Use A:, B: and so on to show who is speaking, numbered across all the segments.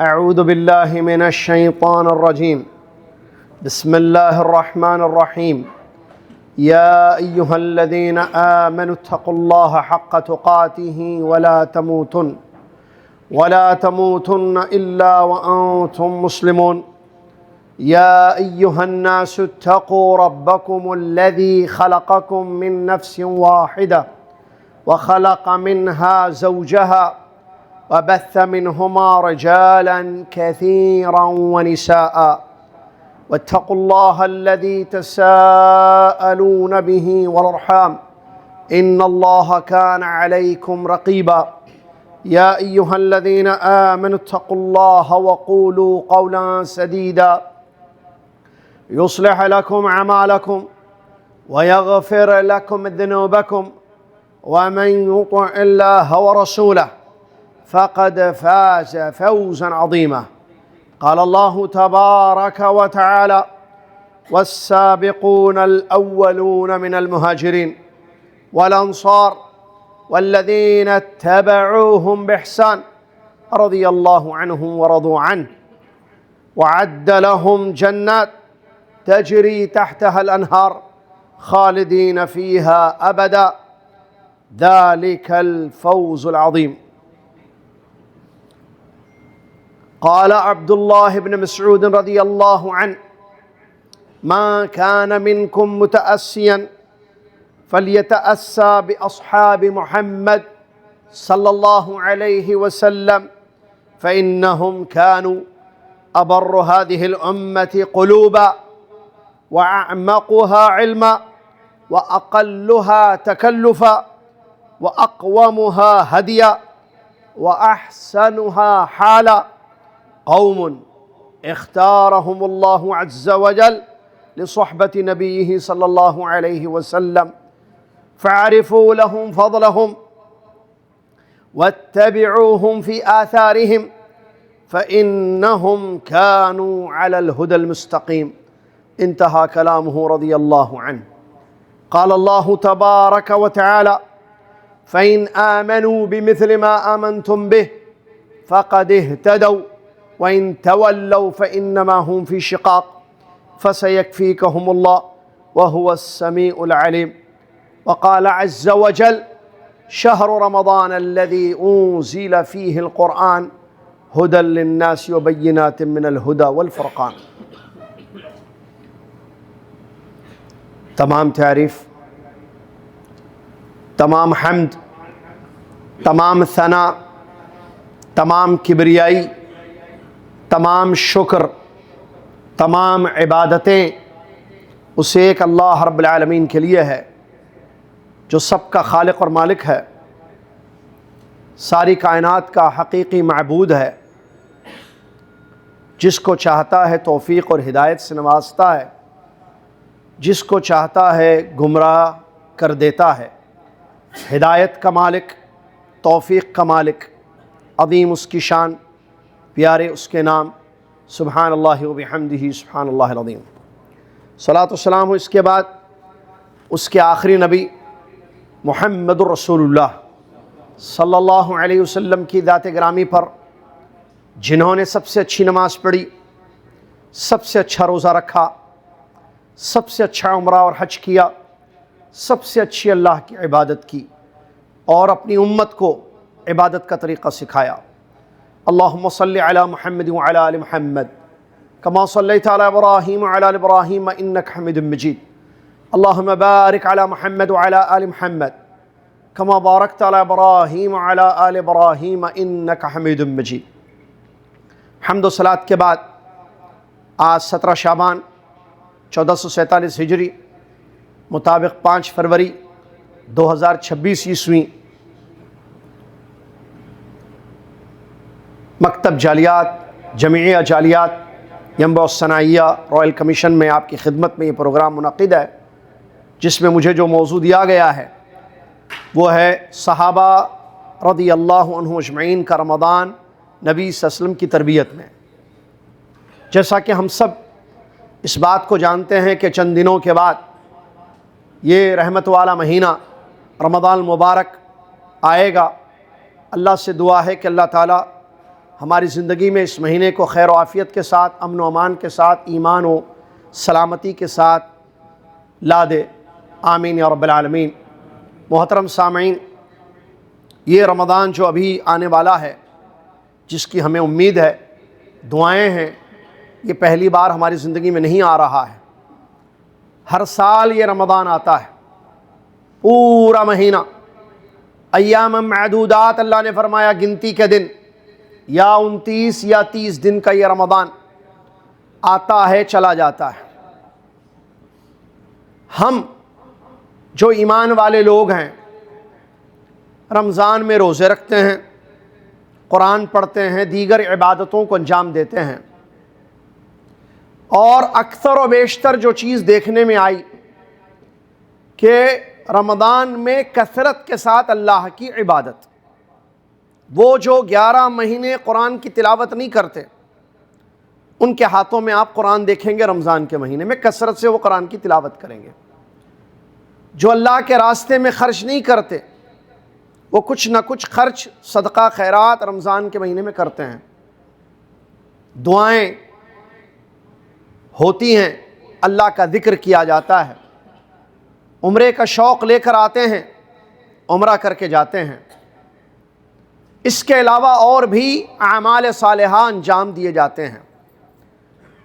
A: أعوذ بالله من الشيطان الرجيم. بسم الله الرحمن الرحيم. يا أيها الذين آمنوا اتقوا الله حق تقاته ولا تموتن إلا وأنتم مسلمون. يا أيها الناس اتقوا ربكم الذي خلقكم من نفس واحدة وخلق منها زوجها وبث منهما رجالا كثيرا ونساء واتقوا الله الذي تساءلون به والأرحام إن الله كان عليكم رقيبا. يا أيها الذين آمنوا اتقوا الله وقولوا قولا سديدا يصلح لكم أعمالكم ويغفر لكم ذنوبكم ومن يطع الله ورسوله فقد فاز فوزا عظيما. قال الله تبارك وتعالى: والسابقون الأولون من المهاجرين والأنصار والذين اتبعوهم بإحسان رضي الله عنهم ورضوا عنه وعد لهم جنات تجري تحتها الأنهار خالدين فيها أبدا ذلك الفوز العظيم. قال عبد الله بن مسعود رضي الله عنه: ما كان منكم متأسيا فليتأسى بأصحاب محمد صلى الله عليه وسلم فإنهم كانوا أبر هذه الأمة قلوبا وأعمقها علما وأقلها تكلفا وأقومها هديا وأحسنها حالا قوم اختارهم الله عز وجل لصحبة نبيه صلى الله عليه وسلم فاعرفوا لهم فضلهم واتبعوهم في آثارهم فإنهم كانوا على الهدى المستقيم. انتهى كلامه رضي الله عنه. قال الله تبارك وتعالى: فإن آمنوا بمثل ما آمنتم به فقد اهتدوا وإن تولوا فإنما هم في شقاق فسيكفيكهم الله وهو السميع العليم. وقال عز وجل: شهر رمضان الذي أنزل فيه القرآن هدى للناس وبينات من الهدى والفرقان. تمام تعریف، تمام حمد، تمام ثنا، تمام کبریائی، تمام شکر، تمام عبادتیں اس ایک اللہ رب العالمین کے لیے ہے جو سب کا خالق اور مالک ہے، ساری کائنات کا حقیقی معبود ہے، جس کو چاہتا ہے توفیق اور ہدایت سے نوازتا ہے، جس کو چاہتا ہے گمراہ کر دیتا ہے۔ ہدایت کا مالک، توفیق کا مالک، عظیم اس کی شان، پیارے اس کے نام، سبحان اللہ و بحمدہ سبحان اللہ العظیم۔ صلاۃ و سلام اس کے بعد اس کے آخری نبی محمد الرسول اللہ صلی اللہ علیہ وسلم کی ذات گرامی پر، جنہوں نے سب سے اچھی نماز پڑھی، سب سے اچھا روزہ رکھا، سب سے اچھا عمرہ اور حج کیا، سب سے اچھی اللہ کی عبادت کی اور اپنی امت کو عبادت کا طریقہ سکھایا۔ اللہم صلی علی محمد وعلی آل محمد کما صلیت علی ابراہیم وعلی آل ابراہیم انک حمید مجید۔ اللہم بارک علی محمد وعلی آل محمد کما بارکت علی ابراہیم وعلی آل ابراہیم انک حمید مجید۔ حمد و صلاۃ کے بعد آج 17 شعبان 1447 ہجری مطابق 5 فروری 2026 عیسوی، مکتب جالیات جمعیہ جالیات ینبع الثنائیہ رائل کمیشن میں آپ کی خدمت میں یہ پروگرام منعقد ہے، جس میں مجھے جو موضوع دیا گیا ہے وہ ہے صحابہ رضی اللہ عنہ اجمعین کا رمضان نبی صلی اللہ علیہ وسلم کی تربیت میں۔ جیسا کہ ہم سب اس بات کو جانتے ہیں کہ چند دنوں کے بعد یہ رحمت والا مہینہ رمضان المبارک آئے گا۔ اللہ سے دعا ہے کہ اللہ تعالیٰ ہماری زندگی میں اس مہینے کو خیر و عافیت کے ساتھ، امن و امان کے ساتھ، ایمان و سلامتی کے ساتھ لا دے، آمین یا رب العالمین۔ محترم سامعین، یہ رمضان جو ابھی آنے والا ہے، جس کی ہمیں امید ہے، دعائیں ہیں، یہ پہلی بار ہماری زندگی میں نہیں آ رہا ہے۔ ہر سال یہ رمضان آتا ہے، پورا مہینہ، ایام معدودات، اللہ نے فرمایا گنتی کے دن، یا 29 یا 30 دن کا یہ رمضان آتا ہے، چلا جاتا ہے۔ ہم جو ایمان والے لوگ ہیں، رمضان میں روزے رکھتے ہیں، قرآن پڑھتے ہیں، دیگر عبادتوں کو انجام دیتے ہیں، اور اکثر و بیشتر جو چیز دیکھنے میں آئی کہ رمضان میں کثرت کے ساتھ اللہ کی عبادت، وہ جو 11 مہینے قرآن کی تلاوت نہیں کرتے، ان کے ہاتھوں میں آپ قرآن دیکھیں گے رمضان کے مہینے میں کثرت سے وہ قرآن کی تلاوت کریں گے۔ جو اللہ کے راستے میں خرچ نہیں کرتے، وہ کچھ نہ کچھ خرچ، صدقہ، خیرات رمضان کے مہینے میں کرتے ہیں، دعائیں ہوتی ہیں، اللہ کا ذکر کیا جاتا ہے، عمرے کا شوق لے کر آتے ہیں، عمرہ کر کے جاتے ہیں۔ اس کے علاوہ اور بھی اعمال صالحہ انجام دیے جاتے ہیں،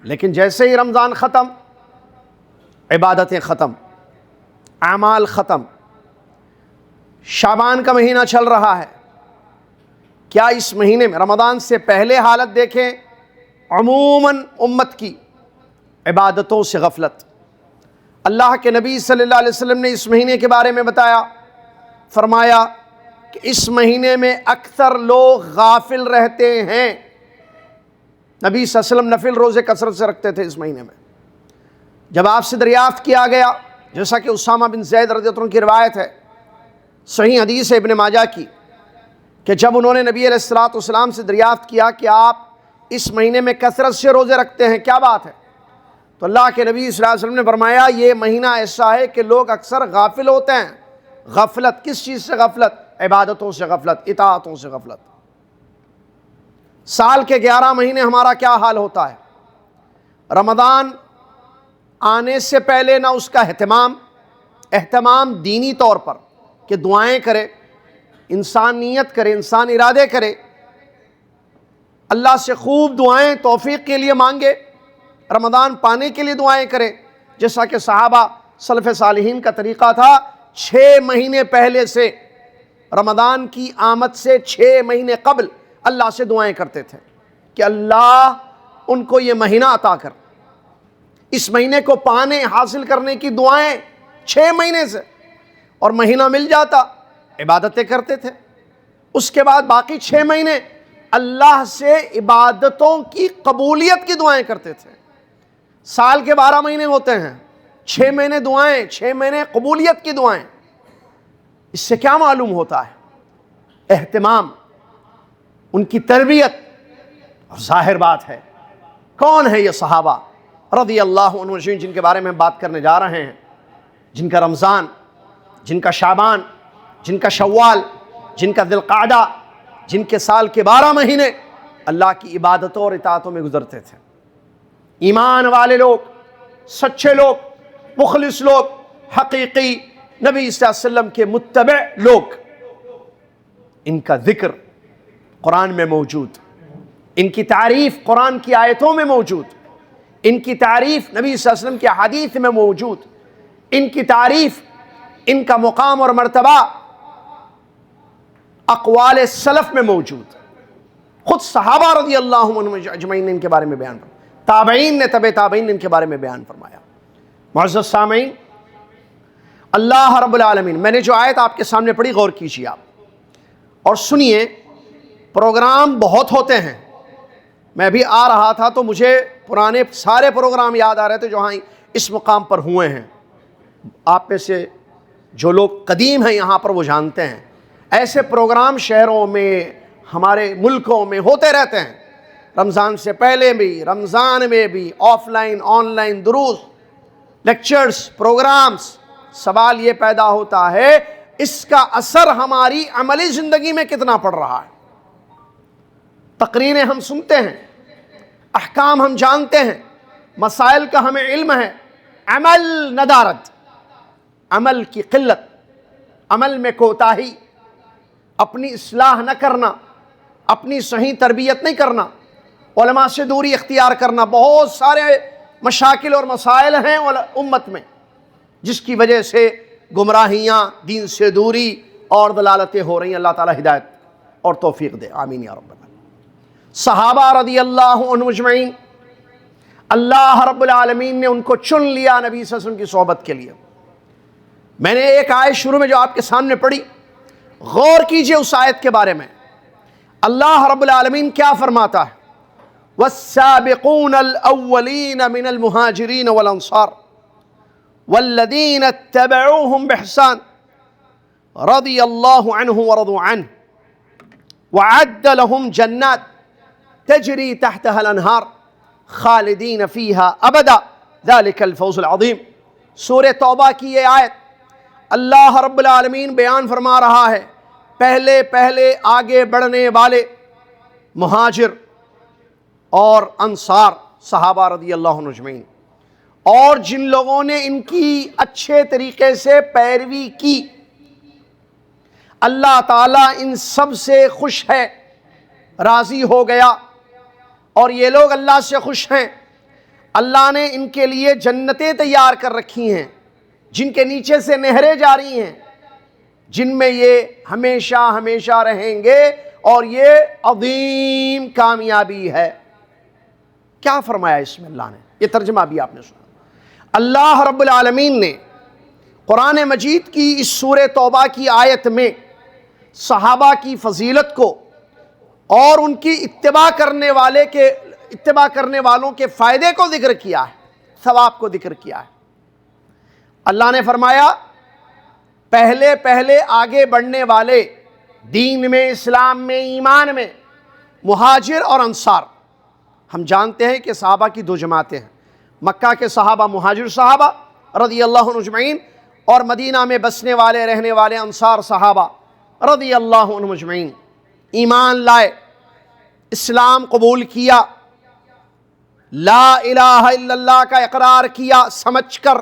A: لیکن جیسے ہی رمضان ختم، عبادتیں ختم، اعمال ختم۔ شعبان کا مہینہ چل رہا ہے، کیا اس مہینے میں رمضان سے پہلے حالت دیکھیں عموماً امت کی عبادتوں سے غفلت۔ اللہ کے نبی صلی اللہ علیہ وسلم نے اس مہینے کے بارے میں بتایا، فرمایا کہ اس مہینے میں اکثر لوگ غافل رہتے ہیں۔ نبی صلی اللہ علیہ وسلم نفل روزے کثرت سے رکھتے تھے اس مہینے میں۔ جب آپ سے دریافت کیا گیا، جیسا کہ اسامہ بن زید رضی اللہ عنہ کی روایت ہے، صحیح حدیث ہے ابن ماجہ کی، کہ جب انہوں نے نبی علیہ الصلوۃ والسلام سے دریافت کیا کہ آپ اس مہینے میں کثرت سے روزے رکھتے ہیں، کیا بات ہے؟ تو اللہ کے نبی صلی اللہ علیہ وسلم نے فرمایا یہ مہینہ ایسا ہے کہ لوگ اکثر غافل ہوتے ہیں۔ غفلت کس چیز سے غفلت؟ عبادتوں سے غفلت، اطاعتوں سے غفلت۔ سال کے 11 مہینے ہمارا کیا حال ہوتا ہے؟ رمضان آنے سے پہلے نہ اس کا اہتمام دینی طور پر کہ دعائیں کرے انسان، نیت کرے انسان، ارادے کرے، اللہ سے خوب دعائیں توفیق کے لیے مانگے، رمضان پانے کے لیے دعائیں کرے، جیسا کہ صحابہ سلف صالحین کا طریقہ تھا۔ 6 مہینے پہلے سے، رمضان کی آمد سے 6 مہینے قبل اللہ سے دعائیں کرتے تھے کہ اللہ ان کو یہ مہینہ عطا کر۔ اس مہینے کو پانے، حاصل کرنے کی دعائیں 6 مہینے سے، اور مہینہ مل جاتا عبادتیں کرتے تھے۔ اس کے بعد باقی 6 مہینے اللہ سے عبادتوں کی قبولیت کی دعائیں کرتے تھے۔ سال کے 12 مہینے ہوتے ہیں، 6 مہینے دعائیں، 6 مہینے قبولیت کی دعائیں۔ اس سے کیا معلوم ہوتا ہے؟ اہتمام، ان کی تربیت۔ اور ظاہر بات ہے، کون ہے یہ صحابہ رضی اللہ عنہم جن کے بارے میں ہم بات کرنے جا رہے ہیں، جن کا رمضان، جن کا شعبان، جن کا شوال، جن کا ذی القعدہ، جن کے سال کے 12 مہینے اللہ کی عبادتوں اور اطاعتوں میں گزرتے تھے۔ ایمان والے لوگ، سچے لوگ، مخلص لوگ، حقیقی نبی صلی اللہ علیہ وسلم کے متبع لوگ، ان کا ذکر قرآن میں موجود، ان کی تعریف قرآن کی آیتوں میں موجود، ان کی تعریف نبی صلی اللہ علیہ وسلم کی حدیث میں موجود، ان کی تعریف، ان کا مقام اور مرتبہ اقوال سلف میں موجود۔ خود صحابہ رضی اللہ عنہم اجمعین نے ان کے بارے میں بیان فرمایا، تابعین نے، تبع تابعین نے ان کے بارے میں بیان فرمایا۔ معزز سامعین، اللہ رب العالمین، میں نے جو آیت آپ کے سامنے پڑھی، غور کیجیے آپ اور سنیے۔ پروگرام بہت ہوتے ہیں، میں بھی آ رہا تھا تو مجھے پرانے سارے پروگرام یاد آ رہے تھے جو ہاں اس مقام پر ہوئے ہیں۔ آپ میں سے جو لوگ قدیم ہیں یہاں پر وہ جانتے ہیں، ایسے پروگرام شہروں میں، ہمارے ملکوں میں ہوتے رہتے ہیں، رمضان سے پہلے بھی، رمضان میں بھی، آف لائن آن لائن دروس، لیکچرز، پروگرامز۔ سوال یہ پیدا ہوتا ہے اس کا اثر ہماری عملی زندگی میں کتنا پڑ رہا ہے؟ تقریریں ہم سنتے ہیں، احکام ہم جانتے ہیں، مسائل کا ہمیں علم ہے، عمل ندارت، عمل کی قلت، عمل میں کوتاہی، اپنی اصلاح نہ کرنا، اپنی صحیح تربیت نہیں کرنا، علماء سے دوری اختیار کرنا، بہت سارے مشاکل اور مسائل ہیں امت میں جس کی وجہ سے گمراہیاں، دین سے دوری اور دلالتیں ہو رہی ہیں۔ اللہ تعالی ہدایت اور توفیق دے، آمین یا رب العالمین۔ صحابہ رضی اللہ عنہم اجمعین، اللہ رب العالمین نے ان کو چن لیا نبی صلی اللہ علیہ وسلم کی صحبت کے لیے۔ میں نے ایک آیت شروع میں جو آپ کے سامنے پڑھی، غور کیجئے اس آیت کے بارے میں۔ اللہ رب العالمین کیا فرماتا ہے؟ والسابقون الاولین من المہاجرین والانصار والذین اتبعوهم بإحسان رضی اللہ عنہم ورضوا عنہ وعد لهم جنات تجری تحتها الانہار خالدین فیہا ابدا ذلک الفوز العظیم۔ سورہ توبہ کی یہ آیت اللہ رب العالمین بیان فرما رہا ہے پہلے پہلے آگے بڑھنے والے مہاجر اور انصار صحابہ رضی اللہ عنہم اجمعین، اور جن لوگوں نے ان کی اچھے طریقے سے پیروی کی، اللہ تعالیٰ ان سب سے خوش ہے، راضی ہو گیا، اور یہ لوگ اللہ سے خوش ہیں۔ اللہ نے ان کے لیے جنتیں تیار کر رکھی ہیں جن کے نیچے سے نہریں جاری ہیں، جن میں یہ ہمیشہ ہمیشہ رہیں گے، اور یہ عظیم کامیابی ہے۔ کیا فرمایا اس میں اللہ نے؟ یہ ترجمہ بھی آپ نے سنا۔ اللہ رب العالمین نے قرآن مجید کی اس سورہ توبہ کی آیت میں صحابہ کی فضیلت کو اور ان کی اتباع کرنے والوں کے فائدے کو ذکر کیا ہے، ثواب کو ذکر کیا ہے۔ اللہ نے فرمایا پہلے پہلے آگے بڑھنے والے دین میں، اسلام میں، ایمان میں، مہاجر اور انصار۔ ہم جانتے ہیں کہ صحابہ کی دو جماعتیں ہیں، مکہ کے صحابہ مہاجر صحابہ رضی اللہ عنہم اجمعین، اور مدینہ میں بسنے والے رہنے والے انصار صحابہ رضی اللہ عنہم اجمعین۔ ایمان لائے، اسلام قبول کیا، لا الہ الا اللہ کا اقرار کیا سمجھ کر،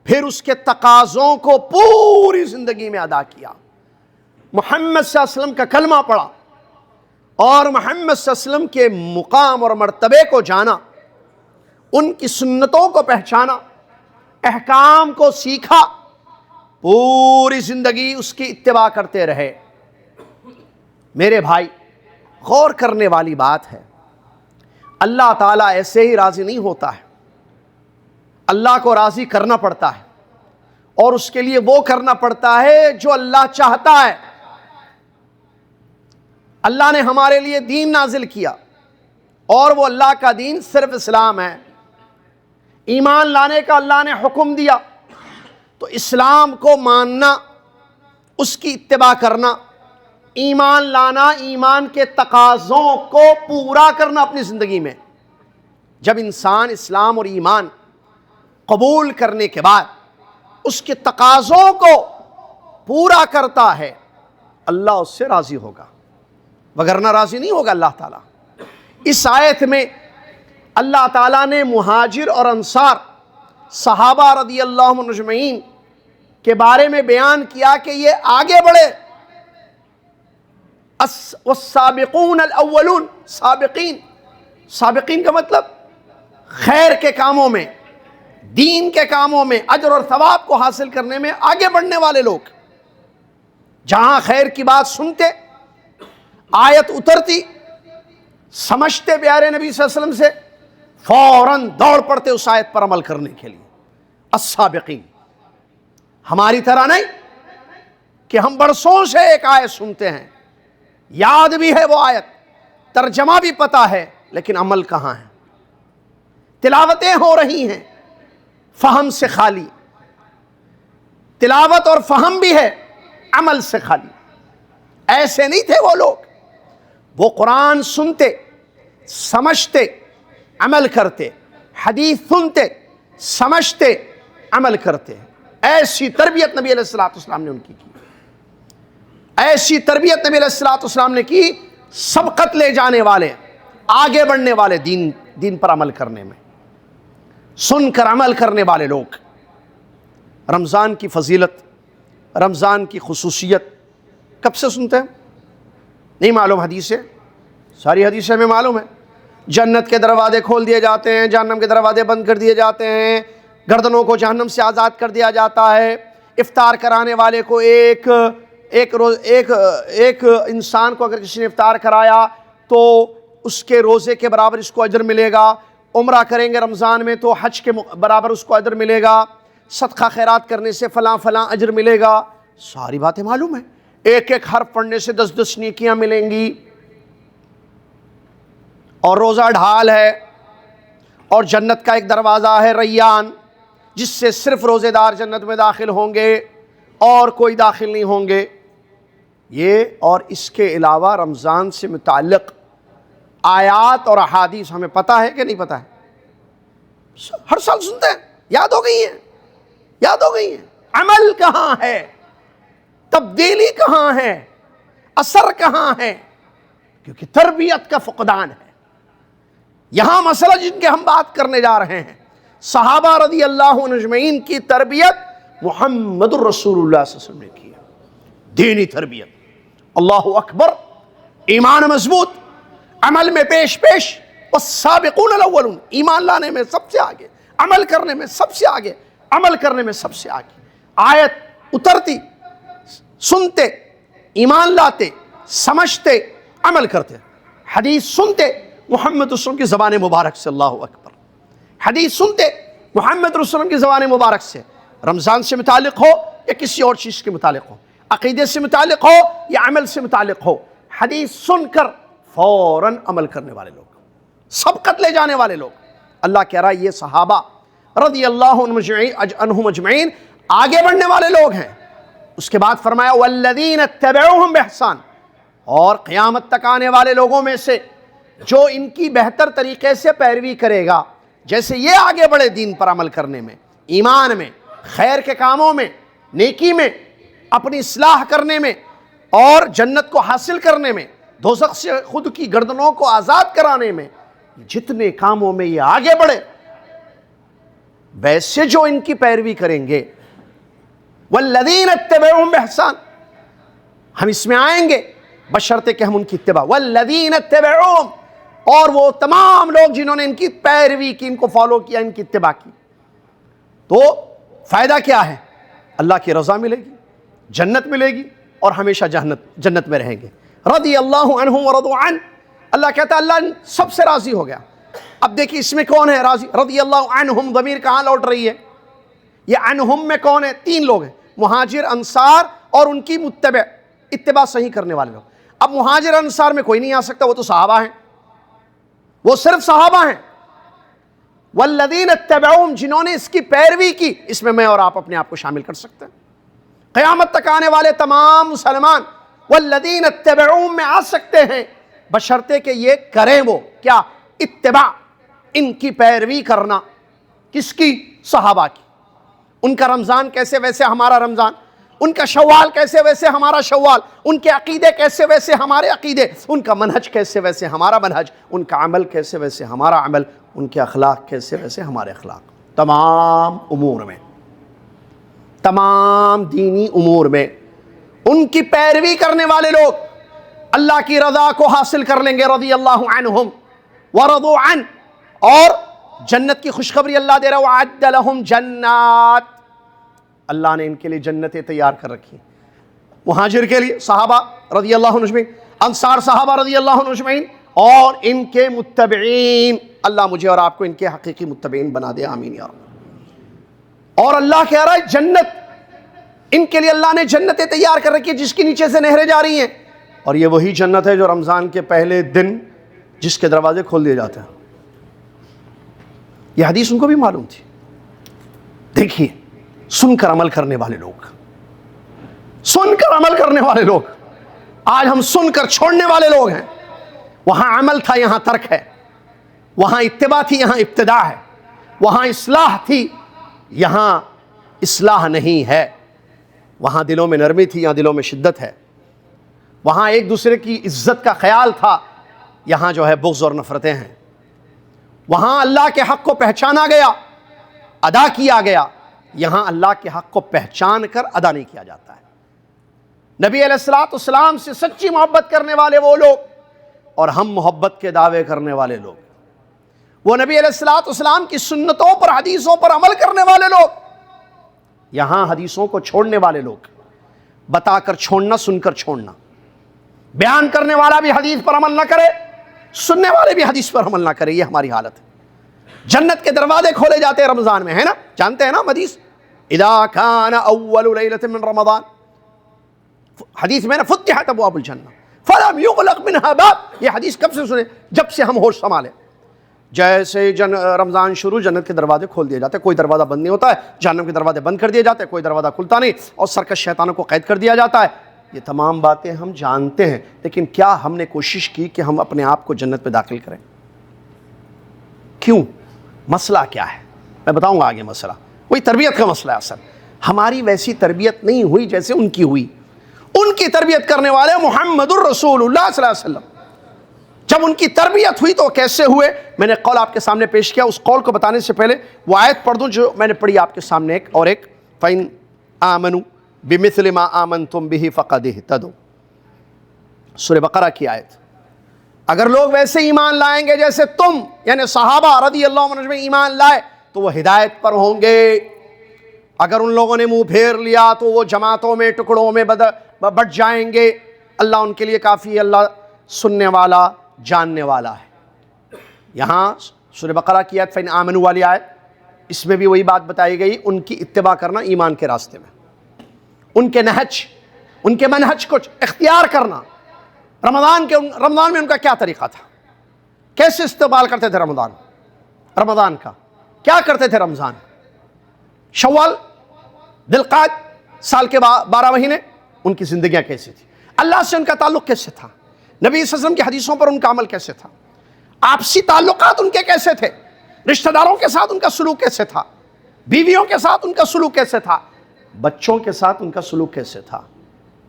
A: پھر اس کے تقاضوں کو پوری زندگی میں ادا کیا، محمد صلی اللہ علیہ وسلم کا کلمہ پڑھا اور محمد صلی اللہ علیہ وسلم کے مقام اور مرتبے کو جانا، ان کی سنتوں کو پہچانا، احکام کو سیکھا، پوری زندگی اس کی اتباع کرتے رہے۔ میرے بھائی، غور کرنے والی بات ہے، اللہ تعالیٰ ایسے ہی راضی نہیں ہوتا ہے، اللہ کو راضی کرنا پڑتا ہے، اور اس کے لیے وہ کرنا پڑتا ہے جو اللہ چاہتا ہے۔ اللہ نے ہمارے لیے دین نازل کیا، اور وہ اللہ کا دین صرف اسلام ہے۔ ایمان لانے کا اللہ نے حکم دیا، تو اسلام کو ماننا، اس کی اتباع کرنا، ایمان لانا، ایمان کے تقاضوں کو پورا کرنا اپنی زندگی میں۔ جب انسان اسلام اور ایمان قبول کرنے کے بعد اس کے تقاضوں کو پورا کرتا ہے، اللہ اس سے راضی ہوگا، وگرنہ راضی نہیں ہوگا اللہ تعالیٰ۔ اس آیت میں اللہ تعالیٰ نے مہاجر اور انصار صحابہ رضی اللہ عنہم اجمعین کے بارے میں بیان کیا کہ یہ آگے بڑھے۔ والسابقون الاولون، سابقین کا مطلب خیر کے کاموں میں، دین کے کاموں میں، اجر اور ثواب کو حاصل کرنے میں آگے بڑھنے والے لوگ۔ جہاں خیر کی بات سنتے، آیت اترتی، سمجھتے پیارے نبی صلی اللہ علیہ وسلم سے، فوراً دوڑ پڑتے اس آیت پر عمل کرنے کے لیے۔ السابقین، ہماری طرح نہیں کہ ہم برسوں سے ایک آیت سنتے ہیں، یاد بھی ہے وہ آیت، ترجمہ بھی پتہ ہے، لیکن عمل کہاں ہے؟ تلاوتیں ہو رہی ہیں فہم سے خالی، تلاوت اور فہم بھی ہے، عمل سے خالی۔ ایسے نہیں تھے وہ لوگ، وہ قرآن سنتے، سمجھتے، عمل کرتے، حدیث سنتے، سمجھتے، عمل کرتے۔ ایسی تربیت نبی علیہ الصلوۃ والسلام نے ان کی، ایسی تربیت نبی علیہ الصلوۃ والسلام نے کی، سبقت لے جانے والے، آگے بڑھنے والے دین پر عمل کرنے میں، سن کر عمل کرنے والے لوگ۔ رمضان کی فضیلت، رمضان کی خصوصیت کب سے سنتے ہیں؟ نہیں معلوم حدیث ہے؟ ساری حدیثیں ہمیں معلوم ہے۔ جنت کے دروازے کھول دیے جاتے ہیں، جہنم کے دروازے بند کر دیے جاتے ہیں، گردنوں کو جہنم سے آزاد کر دیا جاتا ہے۔ افطار کرانے والے کو ایک انسان کو اگر کسی نے افطار کرایا تو اس کے روزے کے برابر اس کو اجر ملے گا۔ عمرہ کریں گے رمضان میں تو حج کے برابر اس کو اجر ملے گا۔ صدقہ خیرات کرنے سے فلاں فلاں اجر ملے گا۔ ساری باتیں معلوم ہیں۔ ایک ایک حرف پڑھنے سے 10 نیکیاں ملیں گی، اور روزہ ڈھال ہے، اور جنت کا ایک دروازہ ہے ریان، جس سے صرف روزے دار جنت میں داخل ہوں گے اور کوئی داخل نہیں ہوں گے۔ یہ اور اس کے علاوہ رمضان سے متعلق آیات اور احادیث ہمیں پتہ ہے کہ نہیں پتہ ہے؟ ہر سال سنتے ہیں، یاد ہو گئی ہیں، یاد ہو گئی ہیں۔ عمل کہاں ہے؟ تبدیلی کہاں ہے؟ اثر کہاں ہے؟ کیونکہ تربیت کا فقدان ہے۔ یہاں مسئلہ جن کے ہم بات کرنے جا رہے ہیں، صحابہ رضی اللہ عنہ اجمعین کی تربیت محمد الرسول اللہ صلی اللہ علیہ وسلم نے کی، دینی تربیت۔ اللہ اکبر، ایمان مضبوط، عمل میں پیش والسابقون الاولون، ایمان لانے میں سب سے آگے، عمل کرنے میں سب سے آگے، عمل کرنے میں سب سے آگے۔ آیت اترتی، سنتے، ایمان لاتے، سمجھتے، عمل کرتے، حدیث سنتے محمد رسول کی زبان مبارک سے، اللہ اکبر، حدیث سنتے محمد رسول کی زبان مبارک سے، رمضان سے متعلق ہو یا کسی اور چیز کے متعلق ہو، عقیدے سے متعلق ہو یا عمل سے متعلق ہو، حدیث سن کر فوراً عمل کرنے والے لوگ، سبقت لے جانے والے لوگ۔ اللہ کہہ رہا ہے یہ صحابہ رضی اللہ عنہم اجمعین آگے بڑھنے والے لوگ ہیں۔ اس کے بعد فرمایا والذین اتبعوہم بإحسان، اور قیامت تک آنے والے لوگوں میں سے جو ان کی بہتر طریقے سے پیروی کرے گا، جیسے یہ آگے بڑھے دین پر عمل کرنے میں، ایمان میں، خیر کے کاموں میں، نیکی میں، اپنی اصلاح کرنے میں، اور جنت کو حاصل کرنے میں، دوزخ سے خود کی گردنوں کو آزاد کرانے میں، جتنے کاموں میں یہ آگے بڑھے، ویسے جو ان کی پیروی کریں گے، والذین اتبعوہم بإحسان، ہم اس میں آئیں گے بشرطے کہ ہم ان کی اتباع، والذین اتبعوہم، اور وہ تمام لوگ جنہوں نے ان کی پیروی کی، ان کو فالو کیا، ان کی اتباع کی، تو فائدہ کیا ہے؟ اللہ کی رضا ملے گی، جنت ملے گی، اور ہمیشہ جنت میں رہیں گے۔ رضی اللہ عنہم ورضوا عنہ، اللہ کہتا ہے اللہ سب سے راضی ہو گیا۔ اب دیکھیں اس میں کون ہے راضی؟ رضی اللہ عنہم، ضمیر کہاں لوٹ رہی ہے؟ یہ عنہم میں کون ہے؟ 3 لوگ ہیں، مہاجر، انصار اور ان کی اتباع صحیح کرنے والے لوگ۔ اب مہاجر انصار میں کوئی نہیں آ سکتا، وہ تو صحابہ ہیں، وہ صرف صحابہ ہیں۔ والذین اتبعوہم، جنہوں نے اس کی پیروی کی، اس میں اور آپ اپنے آپ کو شامل کر سکتے ہیں۔ قیامت تک آنے والے تمام مسلمان والذین اتبعوہم میں آ سکتے ہیں، بشرطے کہ یہ کریں وہ کیا؟ اتباع، ان کی پیروی کرنا۔ کس کی؟ صحابہ کی۔ ان کا رمضان کیسے ویسے ہمارا رمضان، ان کا شوال کیسے ویسے ہمارا شوال، ان کے عقیدے کیسے ویسے ہمارے عقیدے، ان کا منہج کیسے ویسے ہمارا منہج، ان کا عمل کیسے ویسے ہمارا عمل، ان کے اخلاق کیسے ویسے ہمارے اخلاق۔ تمام امور میں، تمام دینی امور میں ان کی پیروی کرنے والے لوگ اللہ کی رضا کو حاصل کر لیں گے۔ رضی اللہ عنہم ورضوا عنہ، اور جنت کی خوشخبری اللہ دے رہا ہے، وَأَعَدَّ لَهُمْ جَنَّاتٍ، اللہ نے ان کے لیے جنتیں تیار کر رکھی ہیں۔ مہاجر کے لیے صحابہ رضی اللہ عنہ اجمعین، انصار صحابہ رضی اللہ عنہ اجمعین، اور ان کے متبعین، اللہ مجھے اور آپ کو ان کے حقیقی متبعین بنا دے، آمین یا رب۔ اور اللہ کہہ رہا ہے جنت، ان کے لیے اللہ نے جنتیں تیار کر رکھی ہیں جس کے نیچے سے نہریں جاری ہیں، اور یہ وہی جنت ہے جو رمضان کے پہلے دن جس کے دروازے کھول دیے جاتے ہیں۔ یہ حدیث ان کو بھی معلوم تھی۔ دیکھیے، سن کر عمل کرنے والے لوگ، سن کر عمل کرنے والے لوگ، آج ہم سن کر چھوڑنے والے لوگ ہیں۔ وہاں عمل تھا، یہاں ترک ہے، وہاں اتباع تھی، یہاں ابتداع ہے، وہاں اصلاح تھی، یہاں اصلاح نہیں ہے، وہاں دلوں میں نرمی تھی، یہاں دلوں میں شدت ہے۔ وہاں ایک دوسرے کی عزت کا خیال تھا، یہاں جو ہے بغض اور نفرتیں ہیں۔ وہاں اللہ کے حق کو پہچانا گیا، ادا کیا گیا، یہاں اللہ کے حق کو پہچان کر ادا نہیں کیا جاتا ہے۔ نبی علیہ الصلوۃ والسلام سے سچی محبت کرنے والے وہ لوگ اور ہم محبت کے دعوے کرنے والے لوگ، وہ نبی علیہ الصلوۃ والسلام کی سنتوں پر، حدیثوں پر عمل کرنے والے لوگ، یہاں حدیثوں کو چھوڑنے والے لوگ، بتا کر چھوڑنا، سن کر چھوڑنا، بیان کرنے والا بھی حدیث پر عمل نہ کرے، سننے والے بھی حدیث پر عمل نہ کرے، یہ ہماری حالت ہے۔ جنت کے دروازے کھولے جاتے ہیں رمضان میں، ہے نا، جانتے ہیں نا حدیث، اذا کان اول لیلۃ من رمضان، حدیث میں نا فتحت ابواب الجنہ فلم یغلق منها باب، یہ حدیث کب سے سنے؟ جب سے ہم ہوش سنبھالے، جیسے رمضان شروع، جنت کے دروازے کھول دیے جاتے ہیں، کوئی دروازہ بند نہیں ہوتا ہے، جہنم کے دروازے بند کر دیے جاتے ہیں، کوئی دروازہ کھلتا نہیں، اور سرکش شیطانوں کو قید کر دیا جاتا ہے۔ یہ تمام باتیں ہم جانتے ہیں، لیکن کیا ہم نے کوشش کی کہ ہم اپنے آپ کو جنت پہ داخل کریں؟ کیوں؟ مسئلہ کیا ہے؟ میں بتاؤں گا آگے مسئلہ، وہی تربیت کا مسئلہ ہے۔ اصل ہماری ویسی تربیت نہیں ہوئی جیسے ان کی ہوئی۔ ان کی تربیت کرنے والے محمد الرسول اللہ صلی اللہ علیہ وسلم، جب ان کی تربیت ہوئی تو کیسے ہوئے؟ میں نے قول آپ کے سامنے پیش کیا، اس قول کو بتانے سے پہلے وہ آیت پڑھ دوں جو میں نے پڑھی آپ کے سامنے، ایک فَإِنْ آمَنُوا بِمِثْلِ مَا آمَنْتُمْ بِهِ فَقَدِ اهْتَدَوْا، سورہ بقرہ کی آیت۔ اگر لوگ ویسے ایمان لائیں گے جیسے تم، یعنی صحابہ رضی اللہ عنہم ایمان لائے، تو وہ ہدایت پر ہوں گے۔ اگر ان لوگوں نے منہ پھیر لیا تو وہ جماعتوں میں، ٹکڑوں میں بٹ جائیں گے۔ اللہ ان کے لیے کافی، اللہ سننے والا، جاننے والا ہے۔ یہاں سورہ بقرہ کی آیت فَإِنْ آمَنُوا والی آیت، اس میں بھی وہی بات بتائی گئی، ان کی اتباع کرنا ایمان کے راستے میں، ان کے نہج، ان کے منہج کو اختیار کرنا۔ رمضان میں ان کا کیا طریقہ تھا، کیسے استقبال کرتے تھے رمضان کا، کیا کرتے تھے رمضان، شوال، ذوالقعدہ، سال کے 12 مہینے، ان کی زندگیاں کیسی تھی، اللہ سے ان کا تعلق کیسے تھا، نبی صلی اللہ علیہ وسلم کی حدیثوں پر ان کا عمل کیسے تھا، آپسی تعلقات ان کے کیسے تھے، رشتہ داروں کے ساتھ ان کا سلوک کیسے تھا، بیویوں کے ساتھ ان کا سلوک کیسے تھا، بچوں کے ساتھ ان کا سلوک کیسے تھا۔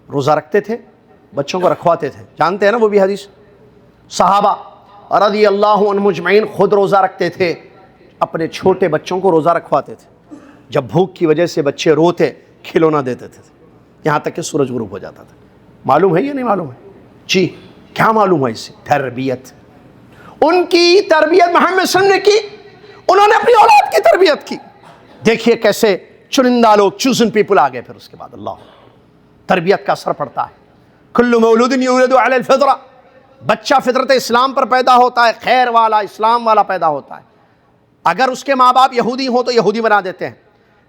A: روزہ رکھتے تھے، بچوں کو رکھواتے تھے، جانتے ہیں نا وہ بھی حدیث۔ صحابہ رضی اللہ عنہم اجمعین خود روزہ رکھتے تھے، اپنے چھوٹے بچوں کو روزہ رکھواتے تھے، جب بھوک کی وجہ سے بچے روتے کھلونا دیتے تھے، یہاں تک کہ سورج غروب ہو جاتا تھا۔ معلوم ہے یا نہیں معلوم ہے؟ جی کیا معلوم ہے اس سے؟ تربیت، ان کی تربیت محمد صلی اللہ علیہ وسلم نے کی، انہوں نے اپنی اولاد کی تربیت کی۔ دیکھیے کیسے چنندہ لوگ، چوزن پیپل آ گئے، پھر اس کے بعد اللہ تربیت کا اثر پڑتا ہے۔ کل مولود یولد علی الفطرہ، بچہ فطرت اسلام پر پیدا ہوتا ہے، خیر والا، اسلام والا پیدا ہوتا ہے۔ اگر اس کے ماں باپ یہودی ہوں تو یہودی بنا دیتے ہیں،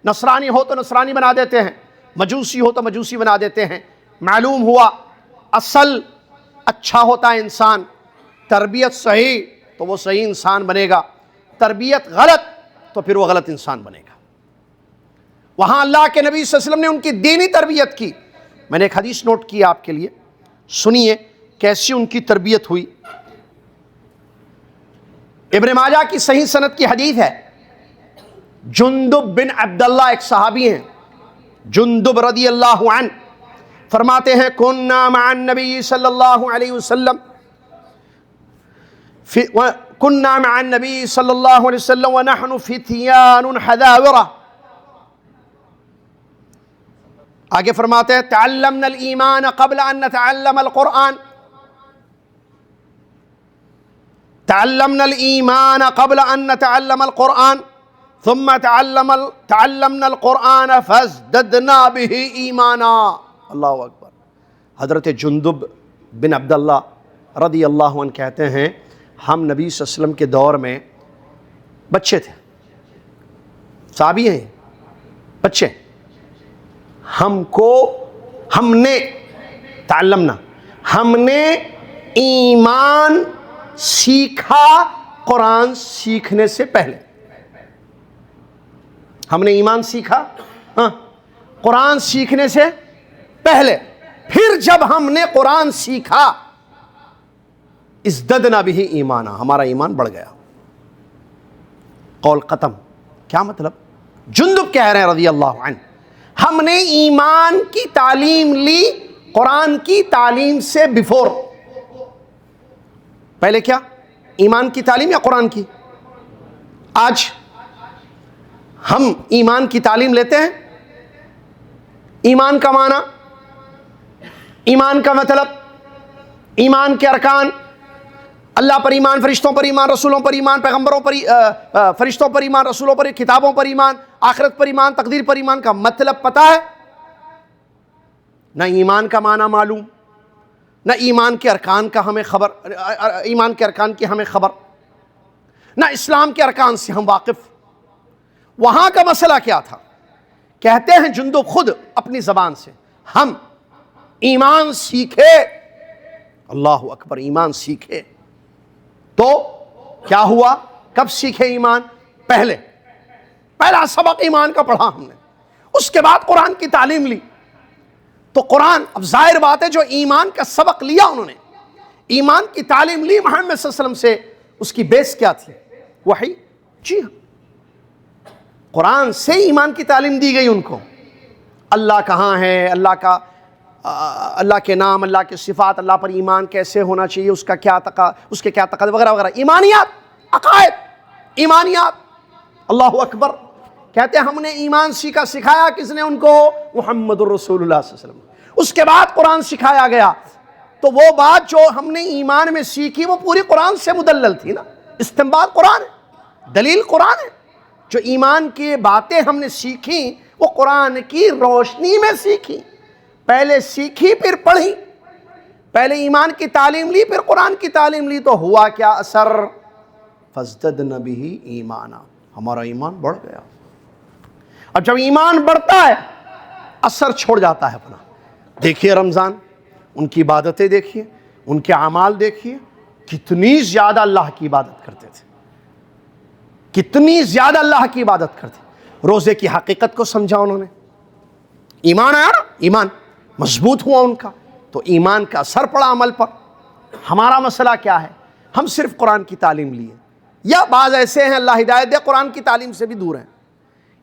A: نصرانی ہو تو نصرانی بنا دیتے ہیں، مجوسی ہو تو مجوسی بنا دیتے ہیں۔ معلوم ہوا اصل اچھا ہوتا ہے انسان، تربیت صحیح تو وہ صحیح انسان بنے گا، تربیت غلط تو پھر وہ غلط انسان بنے گا۔ وہاں اللہ کے نبی صلی اللہ علیہ وسلم نے ان کی دینی تربیت کی۔ میں نے ایک حدیث نوٹ کی آپ کے لیے، سنیے کیسی ان کی تربیت ہوئی۔ ابن ماجہ کی صحیح سند کی حدیث ہے، جندب بن عبداللہ ایک صحابی ہیں، جندب رضی اللہ عنہ فرماتے ہیں کننا مع النبی صلی اللہ علیہ وسلم کننا مع النبی صلی اللہ علیہ وسلم ونحن فتیان حذاورہ۔ آگے فرماتے ہیں تعلمنا الایمان قبل ان نتعلم القرآن، تعلمنا الایمان قبل ان نتعلم القرآن ثم تعلمنا القرآن فازددنا به ایمانا۔ اللہ اکبر۔ حضرت جندب بن عبداللہ رضی اللہ عنہ کہتے ہیں ہم نبی صلی اللہ علیہ وسلم کے دور میں بچے تھے، صحابی ہیں بچے، ہم نے تعلمنا، ہم نے ایمان سیکھا قرآن سیکھنے سے پہلے، ہم نے ایمان سیکھا قرآن سیکھنے سے پہلے، پھر جب ہم نے قرآن سیکھا ازددنا بہ ایمانا، ہمارا ایمان بڑھ گیا۔ قول ختم۔ کیا مطلب؟ جندب کہہ رہے ہیں رضی اللہ عنہ ہم نے ایمان کی تعلیم لی قرآن کی تعلیم سے بیفور، پہلے کیا؟ ایمان کی تعلیم یا قرآن کی؟ آج ہم ایمان کی تعلیم لیتے ہیں. ایمان کا معنی، ایمان کا مطلب، ایمان کے ارکان، اللہ پر ایمان، فرشتوں پر ایمان، رسولوں پر ایمان، پیغمبروں پر، فرشتوں پر ایمان، رسولوں پر، کتابوں پر ایمان، آخرت پر ایمان، تقدیر پر ایمان کا مطلب پتہ ہے؟ نہ ایمان کا معنی معلوم، نہ ایمان کے ارکان کا ہمیں خبر، ایمان کے ارکان کی ہمیں خبر، نہ اسلام کے ارکان سے ہم واقف. وہاں کا مسئلہ کیا تھا؟ کہتے ہیں جندب خود اپنی زبان سے، ہم ایمان سیکھے. اللہ اکبر، ایمان سیکھے. تو کیا ہوا؟ کب سیکھے ایمان؟ پہلا سبق ایمان کا پڑھا ہم نے، اس کے بعد قرآن کی تعلیم لی. تو قرآن، اب ظاہر بات ہے جو ایمان کا سبق لیا انہوں نے، ایمان کی تعلیم لی محمد صلی اللہ علیہ وسلم سے، اس کی بیس کیا تھی؟ وحی. جی ہاں، قرآن سے ایمان کی تعلیم دی گئی ان کو. اللہ کہاں ہے، اللہ کے نام، اللہ کے صفات، اللہ پر ایمان کیسے ہونا چاہیے، اس کے کیا تقاضے وغیرہ وغیرہ، ایمانیات، عقائد، ایمانیات. اللہ اکبر. کہتے ہیں ہم نے ایمان سیکھا، سکھایا کس نے ان کو؟ محمد الرسول اللہ صلی اللہ علیہ وسلم. اس کے بعد قرآن سکھایا گیا. تو وہ بات جو ہم نے ایمان میں سیکھی وہ پوری قرآن سے مدلل تھی نا. استنباط قرآن ہے، دلیل قرآن ہے. جو ایمان کی باتیں ہم نے سیکھی وہ قرآن کی روشنی میں سیکھی. پہلے سیکھی پھر پڑھی، پہلے ایمان کی تعلیم لی پھر قرآن کی تعلیم لی. تو ہوا کیا اثر؟ فازددنا بہ ایمانا، ہمارا ایمان بڑھ گیا. اب جب ایمان بڑھتا ہے اثر چھوڑ جاتا ہے اپنا. دیکھیے رمضان، ان کی عبادتیں دیکھیے، ان کے اعمال دیکھیے، کتنی زیادہ اللہ کی عبادت کرتے تھے، کتنی زیادہ اللہ کی عبادت کرتے. روزے کی حقیقت کو سمجھا انہوں نے. ایمان آیا نا، ایمان مضبوط ہوا ان کا، تو ایمان کا اثر پڑا عمل پر. ہمارا مسئلہ کیا ہے؟ ہم صرف قرآن کی تعلیم لیے، یا بعض ایسے ہیں اللہ ہدایت دے قرآن کی تعلیم سے بھی دور ہیں،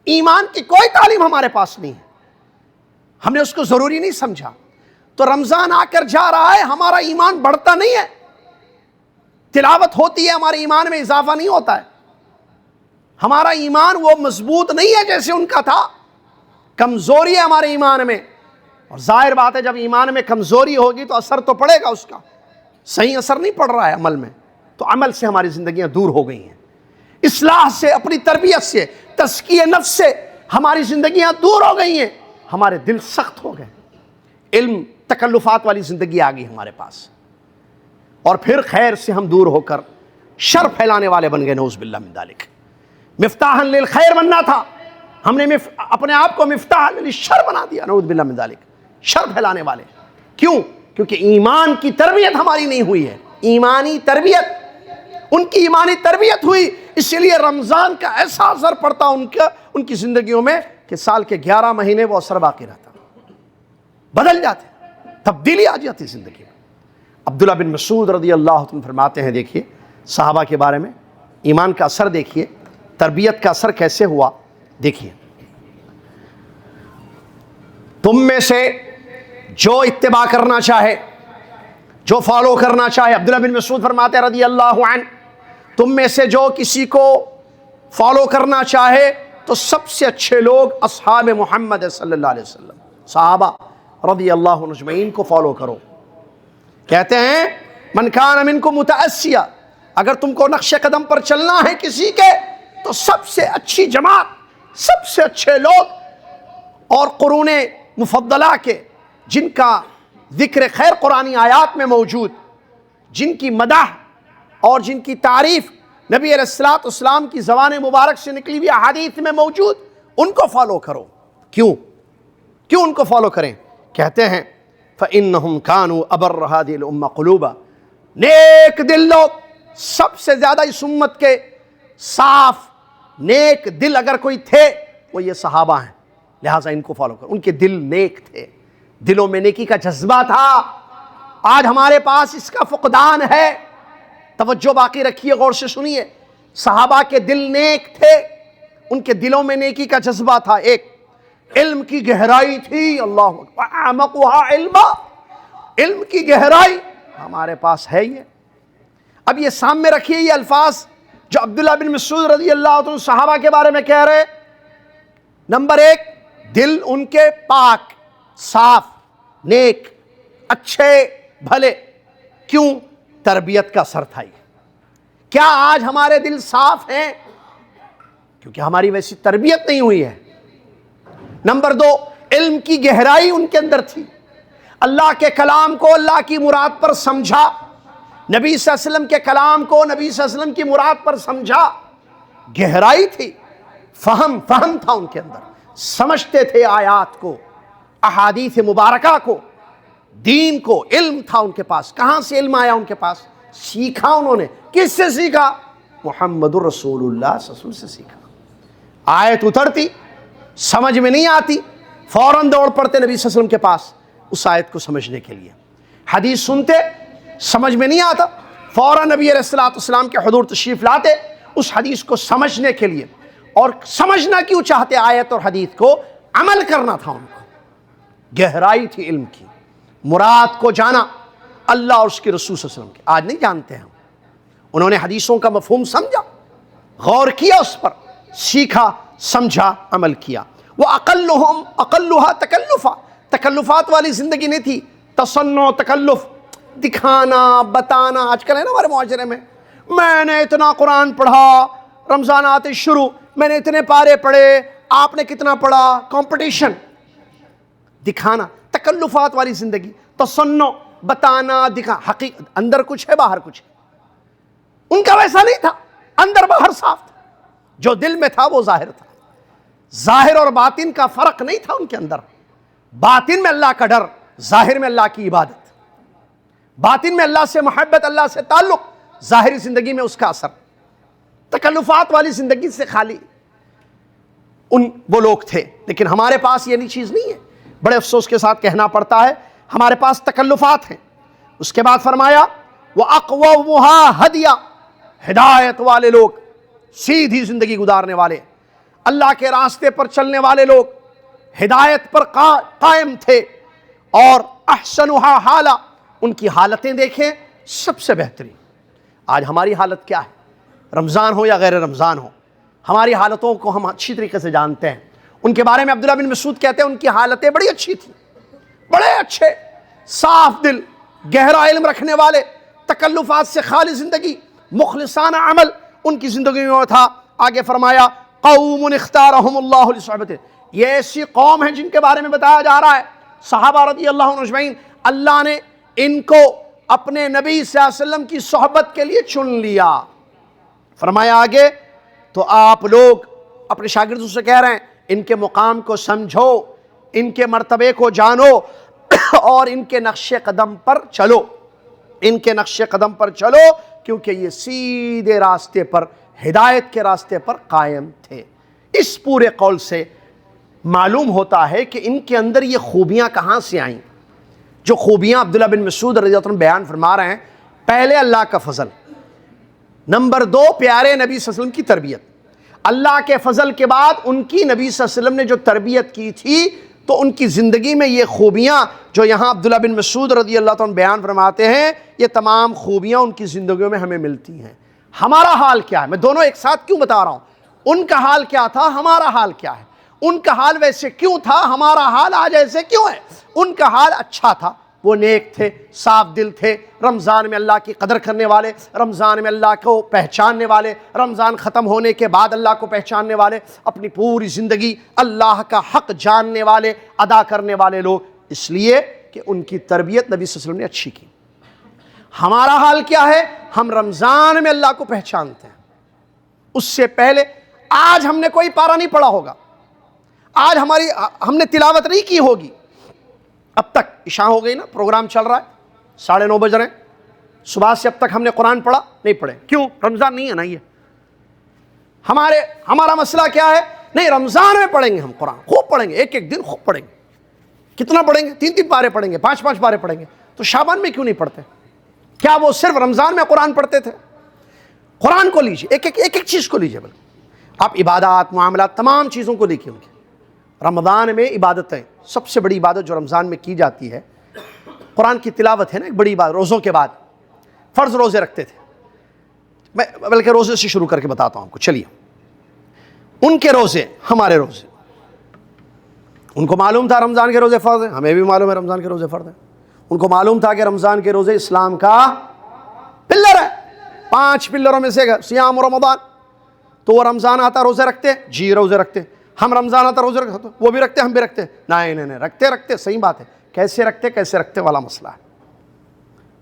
A: ایمان کی کوئی تعلیم ہمارے پاس نہیں ہے، ہم نے اس کو ضروری نہیں سمجھا. تو رمضان آ کر جا رہا ہے، ہمارا ایمان بڑھتا نہیں ہے. تلاوت ہوتی ہے، ہمارے ایمان میں اضافہ نہیں ہوتا ہے. ہمارا ایمان وہ مضبوط نہیں ہے جیسے ان کا تھا، کمزوری ہے ہمارے ایمان میں. اور ظاہر بات ہے جب ایمان میں کمزوری ہوگی تو اثر تو پڑے گا، اس کا صحیح اثر نہیں پڑ رہا ہے عمل میں. تو عمل سے ہماری زندگیاں دور ہو گئی ہیں، اصلاح سے، اپنی تربیت سے، تزکیہ نفس سے ہماری زندگیاں دور ہو گئی ہیں. ہمارے دل سخت ہو گئے، علم تکلفات والی زندگی آ گئی ہمارے پاس، اور پھر خیر سے ہم دور ہو کر شر پھیلانے والے بن گئے. نعوذ باللہ من ذالک. مفتاحا للخیر بننا تھا، ہم نے اپنے آپ کو مفتاح للشر بنا دیا. نعوذ باللہ من ذالک، شر پھیلانے والے. کیوں؟ کیونکہ ایمان کی تربیت ہماری نہیں ہوئی ہے. ایمانی تربیت، ان کی ایمانی تربیت ہوئی، اس لیے رمضان کا ایسا اثر پڑتا ان کی زندگیوں میں کہ سال کے 11 مہینے وہ اثر باقی رہتا، بدل جاتے، تبدیلی آ جاتی زندگی میں. عبداللہ بن مسعود رضی اللہ عنہ فرماتے ہیں، دیکھیے صحابہ کے بارے میں ایمان کا اثر دیکھیے، تربیت کا اثر کیسے ہوا. دیکھیے، تم میں سے جو اتباع کرنا چاہے، جو فالو کرنا چاہے، عبداللہ بن مسعود فرماتے ہیں رضی اللہ عنہ، تم میں سے جو کسی کو فالو کرنا چاہے تو سب سے اچھے لوگ اصحاب محمد صلی اللہ علیہ وسلم، صحابہ رضی اللہ عنہ اجمعین کو فالو کرو. کہتے ہیں من کان منکم متأسیا، اگر تم کو نقش قدم پر چلنا ہے کسی کے تو سب سے اچھی جماعت، سب سے اچھے لوگ اور قرون مفضلہ کے، جن کا ذکر خیر قرآنی آیات میں موجود، جن کی مدح اور جن کی تعریف نبی علیہ الصلوۃ والسلام کی زبان مبارک سے نکلی ہوئی احادیث میں موجود، ان کو فالو کرو. کیوں ان کو فالو کریں؟ کہتے ہیں فَإِنَّهُمْ كَانُوا أَبَرَّ هَذِهِ الْأُمَّةِ قُلُوبًا، نیک دل لوگ، سب سے زیادہ اس امت کے صاف نیک دل اگر کوئی تھے وہ یہ صحابہ ہیں، لہٰذا ان کو فالو کرو. ان کے دل نیک تھے، دلوں میں نیکی کا جذبہ تھا. آج ہمارے پاس اس کا فقدان ہے. توجہ باقی رکھیے، غور سے سنیے. صحابہ کے دل نیک تھے، ان کے دلوں میں نیکی کا جذبہ تھا. ایک علم کی گہرائی تھی، اللہ اعمقها علما، علم کی گہرائی ہمارے پاس ہے یہ. اب یہ سامنے رکھیے یہ الفاظ جو عبداللہ بن مسعود رضی اللہ عنہ صحابہ کے بارے میں کہہ رہے. نمبر 1، دل ان کے پاک، صاف، نیک، اچھے بھلے. کیوں؟ تربیت کا اثر تھا. کیا آج ہمارے دل صاف ہیں؟ کیونکہ ہماری ویسی تربیت نہیں ہوئی ہے. نمبر 2، علم کی گہرائی ان کے اندر تھی. اللہ کے کلام کو اللہ کی مراد پر سمجھا، نبی صلی اللہ علیہ وسلم کے کلام کو نبی صلی اللہ علیہ وسلم کی مراد پر سمجھا. گہرائی تھی، فہم تھا ان کے اندر، سمجھتے تھے آیات کو، احادیث مبارکہ کو، دین کو. علم تھا ان کے پاس. کہاں سے علم آیا ان کے پاس؟ سیکھا انہوں نے. کس سے سیکھا؟ محمد الرسول اللہ صلی اللہ علیہ وسلم سے سیکھا. آیت اترتی، سمجھ میں نہیں آتی، فوراً دوڑ پڑتے نبی صلی اللہ علیہ وسلم کے پاس اس آیت کو سمجھنے کے لیے. حدیث سنتے، سمجھ میں نہیں آتا، فوراً نبی علیہ السلام کے حضور تشریف لاتے اس حدیث کو سمجھنے کے لیے. اور سمجھنا کیوں چاہتے آیت اور حدیث کو؟ عمل کرنا تھا ان کو. گہرائی تھی علم کی، مراد کو جانا اللہ اور اس کے رسول صلی اللہ علیہ وسلم کے. آج نہیں جانتے ہم. انہوں نے حدیثوں کا مفہوم سمجھا، غور کیا اس پر، سیکھا، سمجھا، عمل کیا. وہ اقلها تکلفا، تکلفات والی زندگی نہیں تھی. تصنع، تکلف، دکھانا، بتانا. آج کل ہے نا ہمارے معاشرے میں نے اتنا قرآن پڑھا، رمضان آتے شروع، میں نے اتنے پارے پڑھے، آپ نے کتنا پڑھا. کمپٹیشن، دکھانا، تکلفات والی زندگی. تصنع، بتانا، دکھا. حقیقت اندر کچھ ہے، باہر کچھ ہے. ان کا ویسا نہیں تھا، اندر باہر صاف تھا. جو دل میں تھا وہ ظاہر تھا. ظاہر اور باطن کا فرق نہیں تھا ان کے اندر. باطن میں اللہ کا ڈر، ظاہر میں اللہ کی عبادت. باطن میں اللہ سے محبت، اللہ سے تعلق، ظاہری زندگی میں اس کا اثر. تکلفات والی زندگی سے خالی وہ لوگ تھے. لیکن ہمارے پاس یہ چیز نہیں ہے. بڑے افسوس کے ساتھ کہنا پڑتا ہے ہمارے پاس تکلفات ہیں. اس کے بعد فرمایا وَأَقْوَمُهَا هَدْيًا، ہدایت والے لوگ، سیدھی زندگی گزارنے والے، اللہ کے راستے پر چلنے والے لوگ، ہدایت پر قائم تھے. اور احسنها حالا، ان کی حالتیں دیکھیں سب سے بہترین. آج ہماری حالت کیا ہے؟ رمضان ہو یا غیر رمضان ہو، ہماری حالتوں کو ہم اچھی طریقے سے جانتے ہیں. ان کے بارے میں عبداللہ بن مسعود کہتے ہیں ان کی حالتیں بڑی اچھی تھیں، بڑے اچھے، صاف دل، گہرا علم رکھنے والے، تکلفات سے خالی زندگی، مخلصانہ عمل ان کی زندگی میں تھا. آگے فرمایا قوم اختارہم اللہ لصحبتہ، یہ ایسی قوم ہے جن کے بارے میں بتایا جا رہا ہے صحابہ رضی اللہ عنہ اجمعین، اللہ نے ان کو اپنے نبی صلی اللہ علیہ وسلم کی صحبت کے لیے چن لیا. فرمایا آگے تو آپ لوگ اپنے شاگردوں سے کہہ رہے ہیں ان کے مقام کو سمجھو، ان کے مرتبے کو جانو اور ان کے نقش قدم پر چلو. ان کے نقش قدم پر چلو کیونکہ یہ سیدھے راستے پر، ہدایت کے راستے پر قائم تھے. اس پورے قول سے معلوم ہوتا ہے کہ ان کے اندر یہ خوبیاں کہاں سے آئیں. جو خوبیاں عبداللہ بن مسعود رضی اللہ عنہ بیان فرما رہے ہیں، پہلے اللہ کا فضل، نمبر 2 پیارے نبی صلی اللہ علیہ وسلم کی تربیت. اللہ کے فضل کے بعد ان کی نبی صلی اللہ علیہ وسلم نے جو تربیت کی تھی تو ان کی زندگی میں یہ خوبیاں جو یہاں عبداللہ بن مسعود رضی اللہ عنہ بیان فرماتے ہیں، یہ تمام خوبیاں ان کی زندگیوں میں ہمیں ملتی ہیں. ہمارا حال کیا ہے؟ میں دونوں ایک ساتھ کیوں بتا رہا ہوں؟ ان کا حال کیا تھا، ہمارا حال کیا ہے. ان کا حال ویسے کیوں تھا، ہمارا حال آج ایسے کیوں ہے. ان کا حال اچھا تھا، وہ نیک تھے، صاف دل تھے، رمضان میں اللہ کی قدر کرنے والے، رمضان میں اللہ کو پہچاننے والے، رمضان ختم ہونے کے بعد اللہ کو پہچاننے والے، اپنی پوری زندگی اللہ کا حق جاننے والے، ادا کرنے والے لوگ، اس لیے کہ ان کی تربیت نبی صلی اللہ علیہ وسلم نے اچھی کی. ہمارا حال کیا ہے؟ ہم رمضان میں اللہ کو پہچانتے ہیں. اس سے پہلے آج ہم نے کوئی پارہ نہیں پڑھا ہوگا، آج ہم نے تلاوت نہیں کی ہوگی. اب تک عشاء ہو گئی نا، پروگرام چل رہا ہے، 9:30 بج رہے ہیں، صبح سے اب تک ہم نے قرآن پڑھا نہیں پڑھے. کیوں؟ رمضان نہیں ہے نا. یہ ہمارا مسئلہ کیا ہے؟ نہیں، رمضان میں پڑھیں گے ہم قرآن، خوب پڑھیں گے، ایک دن خوب پڑھیں گے. کتنا پڑھیں گے؟ 3 پارے پڑھیں گے، 5 پارے پڑھیں گے. تو شعبان میں کیوں نہیں پڑھتے؟ کیا وہ صرف رمضان میں قرآن پڑھتے تھے؟ قرآن کو لیجیے، ایک چیز کو لیجیے، بلکہ آپ عبادات، معاملات، تمام چیزوں کو دیکھیے. ان کے رمضان میں عبادتیں، سب سے بڑی عبادت جو رمضان میں کی جاتی ہے قرآن کی تلاوت ہے نا ایک بڑی بات، روزوں کے بعد فرض روزے رکھتے تھے. میں بلکہ روزے سے شروع کر کے بتاتا ہوں آپ کو. چلیے، ان کے روزے ہمارے روزے، ان کو معلوم تھا رمضان کے روزے فرض ہیں، ہمیں بھی معلوم ہے رمضان کے روزے فرض ہیں. ان کو معلوم تھا کہ رمضان کے روزے اسلام کا پلر ہے، 5 پلروں میں سے سیام و رمضان. تو وہ رمضان آتا روزے رکھتے؟ جی روزے رکھتے. ہم رمضان آتا روزے رکھتے؟ وہ بھی رکھتے ہم بھی رکھتے. نہیں رکھتے صحیح بات ہے. کیسے رکھتے والا مسئلہ ہے.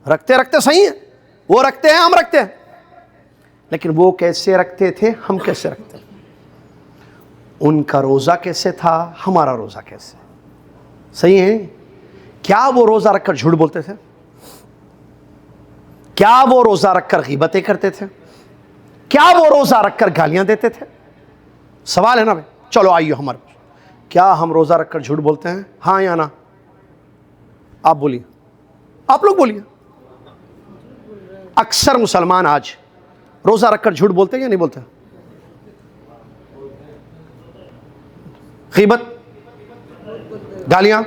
A: رکھتے صحیح ہے، وہ رکھتے ہیں ہم رکھتے ہیں، لیکن وہ کیسے رکھتے تھے ہم کیسے رکھتے ہیں. ان کا روزہ کیسے تھا ہمارا روزہ کیسے. صحیح ہے. کیا وہ روزہ رکھ کر جھوٹ بولتے تھے؟ کیا وہ روزہ رکھ کر غیبتیں کرتے تھے؟ کیا وہ روزہ رکھ کر گالیاں دیتے تھے؟ سوال ہے نا بھائی. چلو آئیے ہمارے پاس. کیا ہم روزہ رکھ کر جھوٹ بولتے ہیں؟ ہاں یا نا؟ آپ بولیے، آپ لوگ بولیے. اکثر مسلمان آج روزہ رکھ کر جھوٹ بولتے ہیں یا نہیں بولتے؟ غیبت، گالیاں،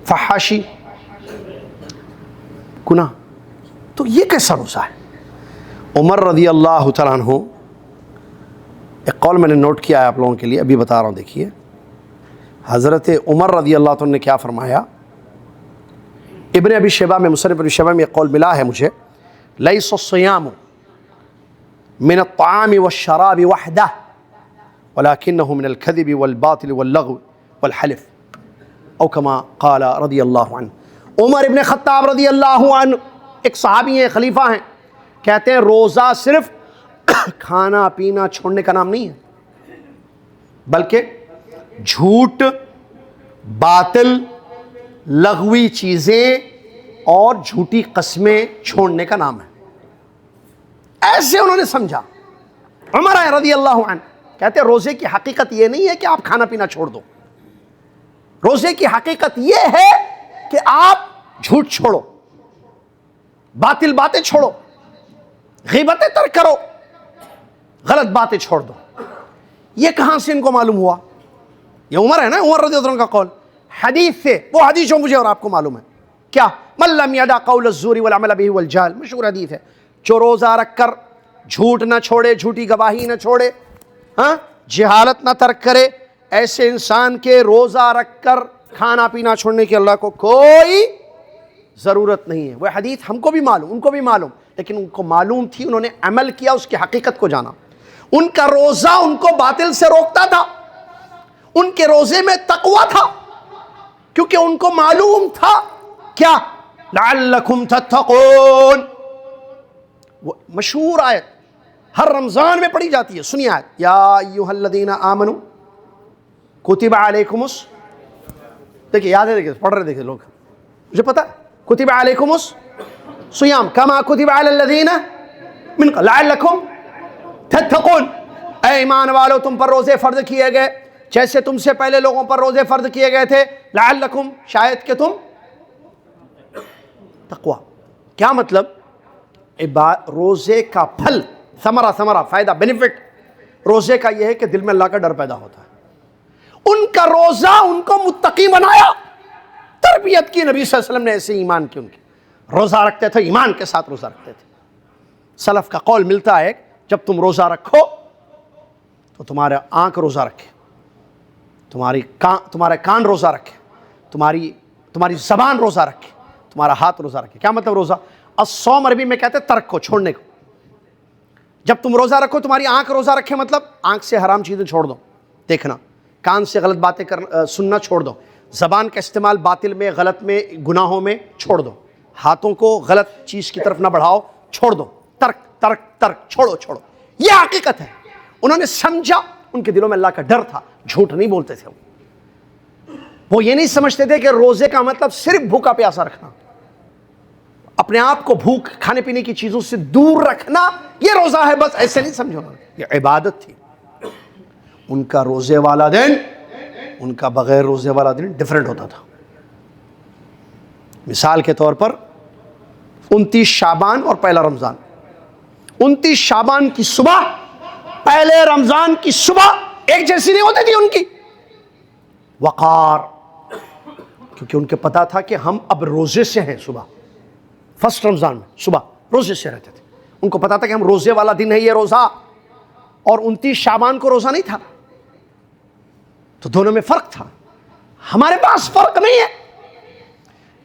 A: فحاشی، گناہ. تو یہ کیسا روزہ ہے؟ عمر رضی اللہ تعالیٰ عنہ، ایک قول میں نے نوٹ کیا ہے آپ لوگوں کے لیے، ابھی بتا رہا ہوں. دیکھیے حضرت عمر رضی اللہ عنہ نے کیا فرمایا. ابن ابی شیبہ میں، مصنف ابن شیبہ میں ایک قول ملا ہے مجھے. لیس الصیام من الطعام والشراب وحدہ ولكنه من الكذب والباطل واللغو والحلف او کما قال رضی اللہ عنہ. عمر ابن خطاب رضی اللہ عنہ ایک صحابی ہیں، خلیفہ ہیں، کہتے ہیں روزہ صرف کھانا پینا چھوڑنے کا نام نہیں ہے، بلکہ جھوٹ، باطل، لغوی چیزیں اور جھوٹی قسمیں چھوڑنے کا نام ہے. ایسے انہوں نے سمجھا. عمر رضی اللہ عنہ کہتے ہیں روزے کی حقیقت یہ نہیں ہے کہ آپ کھانا پینا چھوڑ دو. روزے کی حقیقت یہ ہے کہ آپ جھوٹ چھوڑو، باطل باتیں چھوڑو، غیبتیں ترک کرو، غلط باتیں چھوڑ دو. یہ کہاں سے ان کو معلوم ہوا؟ یہ عمر ہے نا، عمر رضی اللہ عنہ کا قول حدیث سے. وہ حدیث جو مجھے اور آپ کو معلوم ہے کیا؟ من لم يدع قول الزور والعمل به والجهل، مشہور حدیث ہے. جو روزہ رکھ کر جھوٹ نہ چھوڑے، جھوٹی گواہی نہ چھوڑے، ہاں جہالت نہ ترک کرے، ایسے انسان کے روزہ رکھ کر کھانا پینا چھوڑنے کی اللہ کو کوئی ضرورت نہیں ہے. وہ حدیث ہم کو بھی معلوم، ان کو بھی معلوم، لیکن ان کو معلوم تھی، انہوں نے عمل کیا، اس کی حقیقت کو جانا. ان کا روزہ ان کو باطل سے روکتا تھا. ان کے روزے میں تقویٰ تھا، کیونکہ ان کو معلوم تھا کیا؟ لعلکم تتقون. وہ مشہور آیت ہر رمضان میں پڑھی جاتی ہے. سنیے آیت، یا ایھا الذین آمنوا کتب علیکم دیکھیے یاد ہے، دیکھیے پڑھ رہے، دیکھیے لوگ، مجھے پتا کتب علیکم الصیام کما کتب علی الذین من قبل لعلکم تتقون. اے ایمان والو تم پر روزے فرض کیے گئے جیسے تم سے پہلے لوگوں پر روزے فرض کیے گئے تھے، لعلکم شاید کہ تم تقوی. کیا مطلب؟ روزے کا پھل، ثمرہ، فائدہ، بینیفٹ روزے کا یہ ہے کہ دل میں اللہ کا ڈر پیدا ہوتا ہے. ان کا روزہ ان کو متقی بنایا، تربیت کی نبی صلی اللہ علیہ وسلم نے ایسے ایمان کی. ان کی روزہ رکھتے تھے، ایمان کے ساتھ روزہ رکھتے تھے. سلف کا قول ملتا ہے جب تم روزہ رکھو تو تمہارا آنکھ روزہ رکھے، تمہارے کان روزہ رکھے، تمہاری زبان روزہ رکھے، تمہارا ہاتھ روزہ رکھے. کیا مطلب روزہ؟ الصوم عربی میں کہتے ہیں ترک کو، چھوڑنے کو. جب تم روزہ رکھو تمہاری آنکھ روزہ رکھے، مطلب آنکھ سے حرام چیزیں چھوڑ دو دیکھنا، کان سے غلط باتیں سننا چھوڑ دو، زبان کا استعمال باطل میں، غلط میں، گناہوں میں چھوڑ دو، ہاتھوں کو غلط چیز کی طرف نہ بڑھاؤ، چھوڑ دو. ترک چھوڑو. یہ حقیقت ہے. انہوں نے سمجھا، ان کے دلوں میں اللہ کا ڈر تھا، جھوٹ نہیں بولتے تھے. وہ یہ نہیں سمجھتے تھے کہ روزے کا مطلب صرف بھوکا پیاسا رکھنا، اپنے آپ کو بھوک کھانے پینے کی چیزوں سے دور رکھنا یہ روزہ ہے بس. ایسے نہیں سمجھو، یہ عبادت تھی. ان کا روزے والا دن ان کا بغیر روزے والا دن ڈیفرنٹ ہوتا تھا. مثال کے طور پر 29 شعبان اور پہلا رمضان. 29 شعبان کی صبح، پہلے رمضان کی صبح ایک جیسی نہیں ہوتی تھی ان کی. وقار، کیونکہ ان کے پتا تھا کہ ہم اب روزے سے ہیں. صبح فرسٹ رمضان میں صبح روزے سے رہتے تھے. ان کو پتا تھا کہ ہم روزے والا دن ہے یہ روزہ, اور 29 شعبان کو روزہ نہیں تھا. تو دونوں میں فرق تھا. ہمارے پاس فرق نہیں ہے.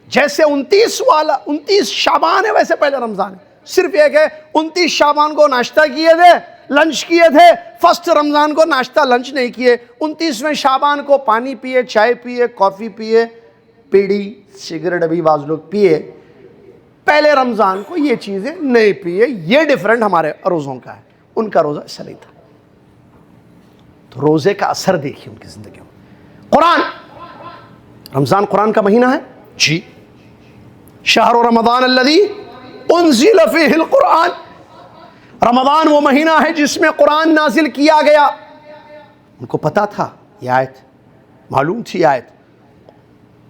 A: جیسے 29 شعبان ہے ویسے پہلے رمضان ہے. صرف ایک ہے 29 شعبان کو ناشتہ کیے تھے, لنچ کیے تھے. فرسٹ رمضان کو ناشتہ لنچ نہیں کیے. 29ویں شعبان کو پانی پیے, چائے پیے, کافی پیے, بیڑی سگریٹ ابھی بعض لوگ پیے. پہلے رمضان کو یہ چیزیں نہیں پیے. یہ ڈیفرنٹ ہمارے روزوں کا ہے, ان کا روزہ ایسا نہیں تھا. تو روزے کا اثر دیکھیے ان کی زندگیوں میں. قرآن, رمضان قرآن کا مہینہ ہے جی. شہر رمضان الذی انزل فیہ القرآن, رمضان وہ مہینہ ہے جس میں قرآن نازل کیا گیا. ان کو پتا تھا یہ آیت, معلوم تھی آیت,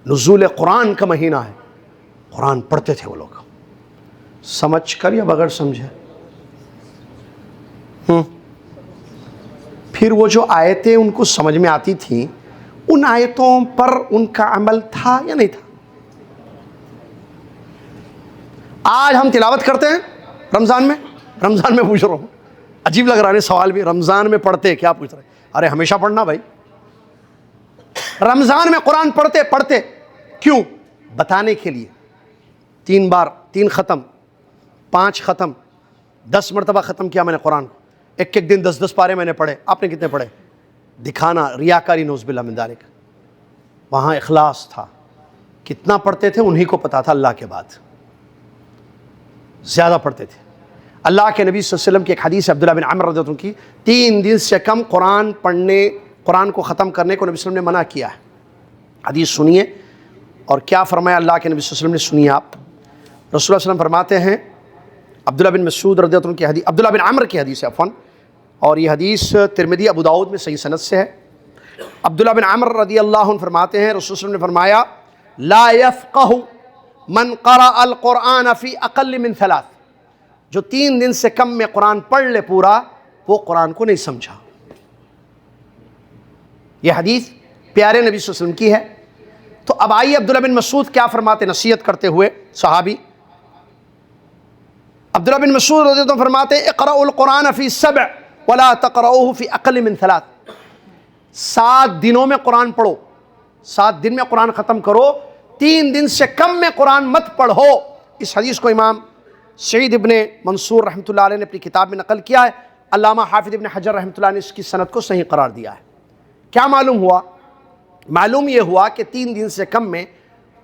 A: نزول قرآن کا مہینہ ہے. قرآن پڑھتے تھے وہ لوگ, سمجھ کر یا بغیر سمجھے. پھر وہ جو آیتیں ان کو سمجھ میں آتی تھیں, ان آیتوں پر ان کا عمل تھا یا نہیں تھا؟ آج ہم تلاوت کرتے ہیں رمضان میں پوچھ رہا ہوں, عجیب لگ رہا ہے سوال بھی. رمضان میں پڑھتے کیا پوچھ رہے؟ ارے ہمیشہ پڑھنا بھائی. رمضان میں قرآن پڑھتے کیوں؟ بتانے کے لیے. 3 بار 3 ختم, 5 ختم, 10 مرتبہ ختم کیا میں نے قرآن کو. ایک دن 10 پارے میں نے پڑھے. آپ نے کتنے پڑھے؟ دکھانا, ریاکاری, نعوذ باللہ من ذالک. وہاں اخلاص تھا. کتنا پڑھتے تھے انہی کو پتا تھا, اللہ کے بعد زیادہ پڑھتے تھے. اللہ کے نبی صلی اللہ علیہ وسلم کی ایک حدیث ہے عبداللہ بن عمر رضی اللہ عنہ کی, 3 دن سے کم قرآن کو ختم کرنے کو نبی صلی اللہ علیہ وسلم نے منع کیا ہے. حدیث سنیے اور کیا فرمایا اللہ کے نبی صلی اللہ علیہ وسلم نے, سنیے آپ. رسول اللہ صلی اللہ علیہ وسلم فرماتے ہیں, عبداللہ بن مسعود رضی اللہ عنہ کی حدیث, عبداللہ بن عمر کی حدیث ہے عفواً, اور یہ حدیث ترمذی ابو داؤد میں صحیح سند سے ہے. عبداللہ بن عمر رضی اللہ عنہ فرماتے ہیں, رسول اللہ صلی اللہ علیہ وسلم نے فرمایا, لا يفقه من قرأ القرآن فی اقل من 3, جو 3 دن سے کم میں قرآن پڑھ لے پورا, وہ قرآن کو نہیں سمجھا. یہ حدیث پیارے نبی صلی اللہ علیہ وسلم کی ہے. تو اب آئیے عبداللہ بن مسعود کیا فرماتے, نصیحت کرتے ہوئے صحابی. عبداللہ بن مسعود رضی اللہ عنہ فرماتے ہیں, اقرأوا القرآن فی 7 ولا تقرؤوه فی اقل من 3. 7 دنوں میں قرآن پڑھو, 7 دن میں قرآن ختم کرو, 3 دن سے کم میں قرآن مت پڑھو. اس حدیث کو امام سعید ابن منصور رحمۃ اللہ علیہ نے اپنی کتاب میں نقل کیا ہے. علامہ حافظ ابن حجر رحمۃ اللہ نے اس کی سند کو صحیح قرار دیا ہے. کیا معلوم ہوا؟ معلوم یہ ہوا کہ 3 دن سے کم میں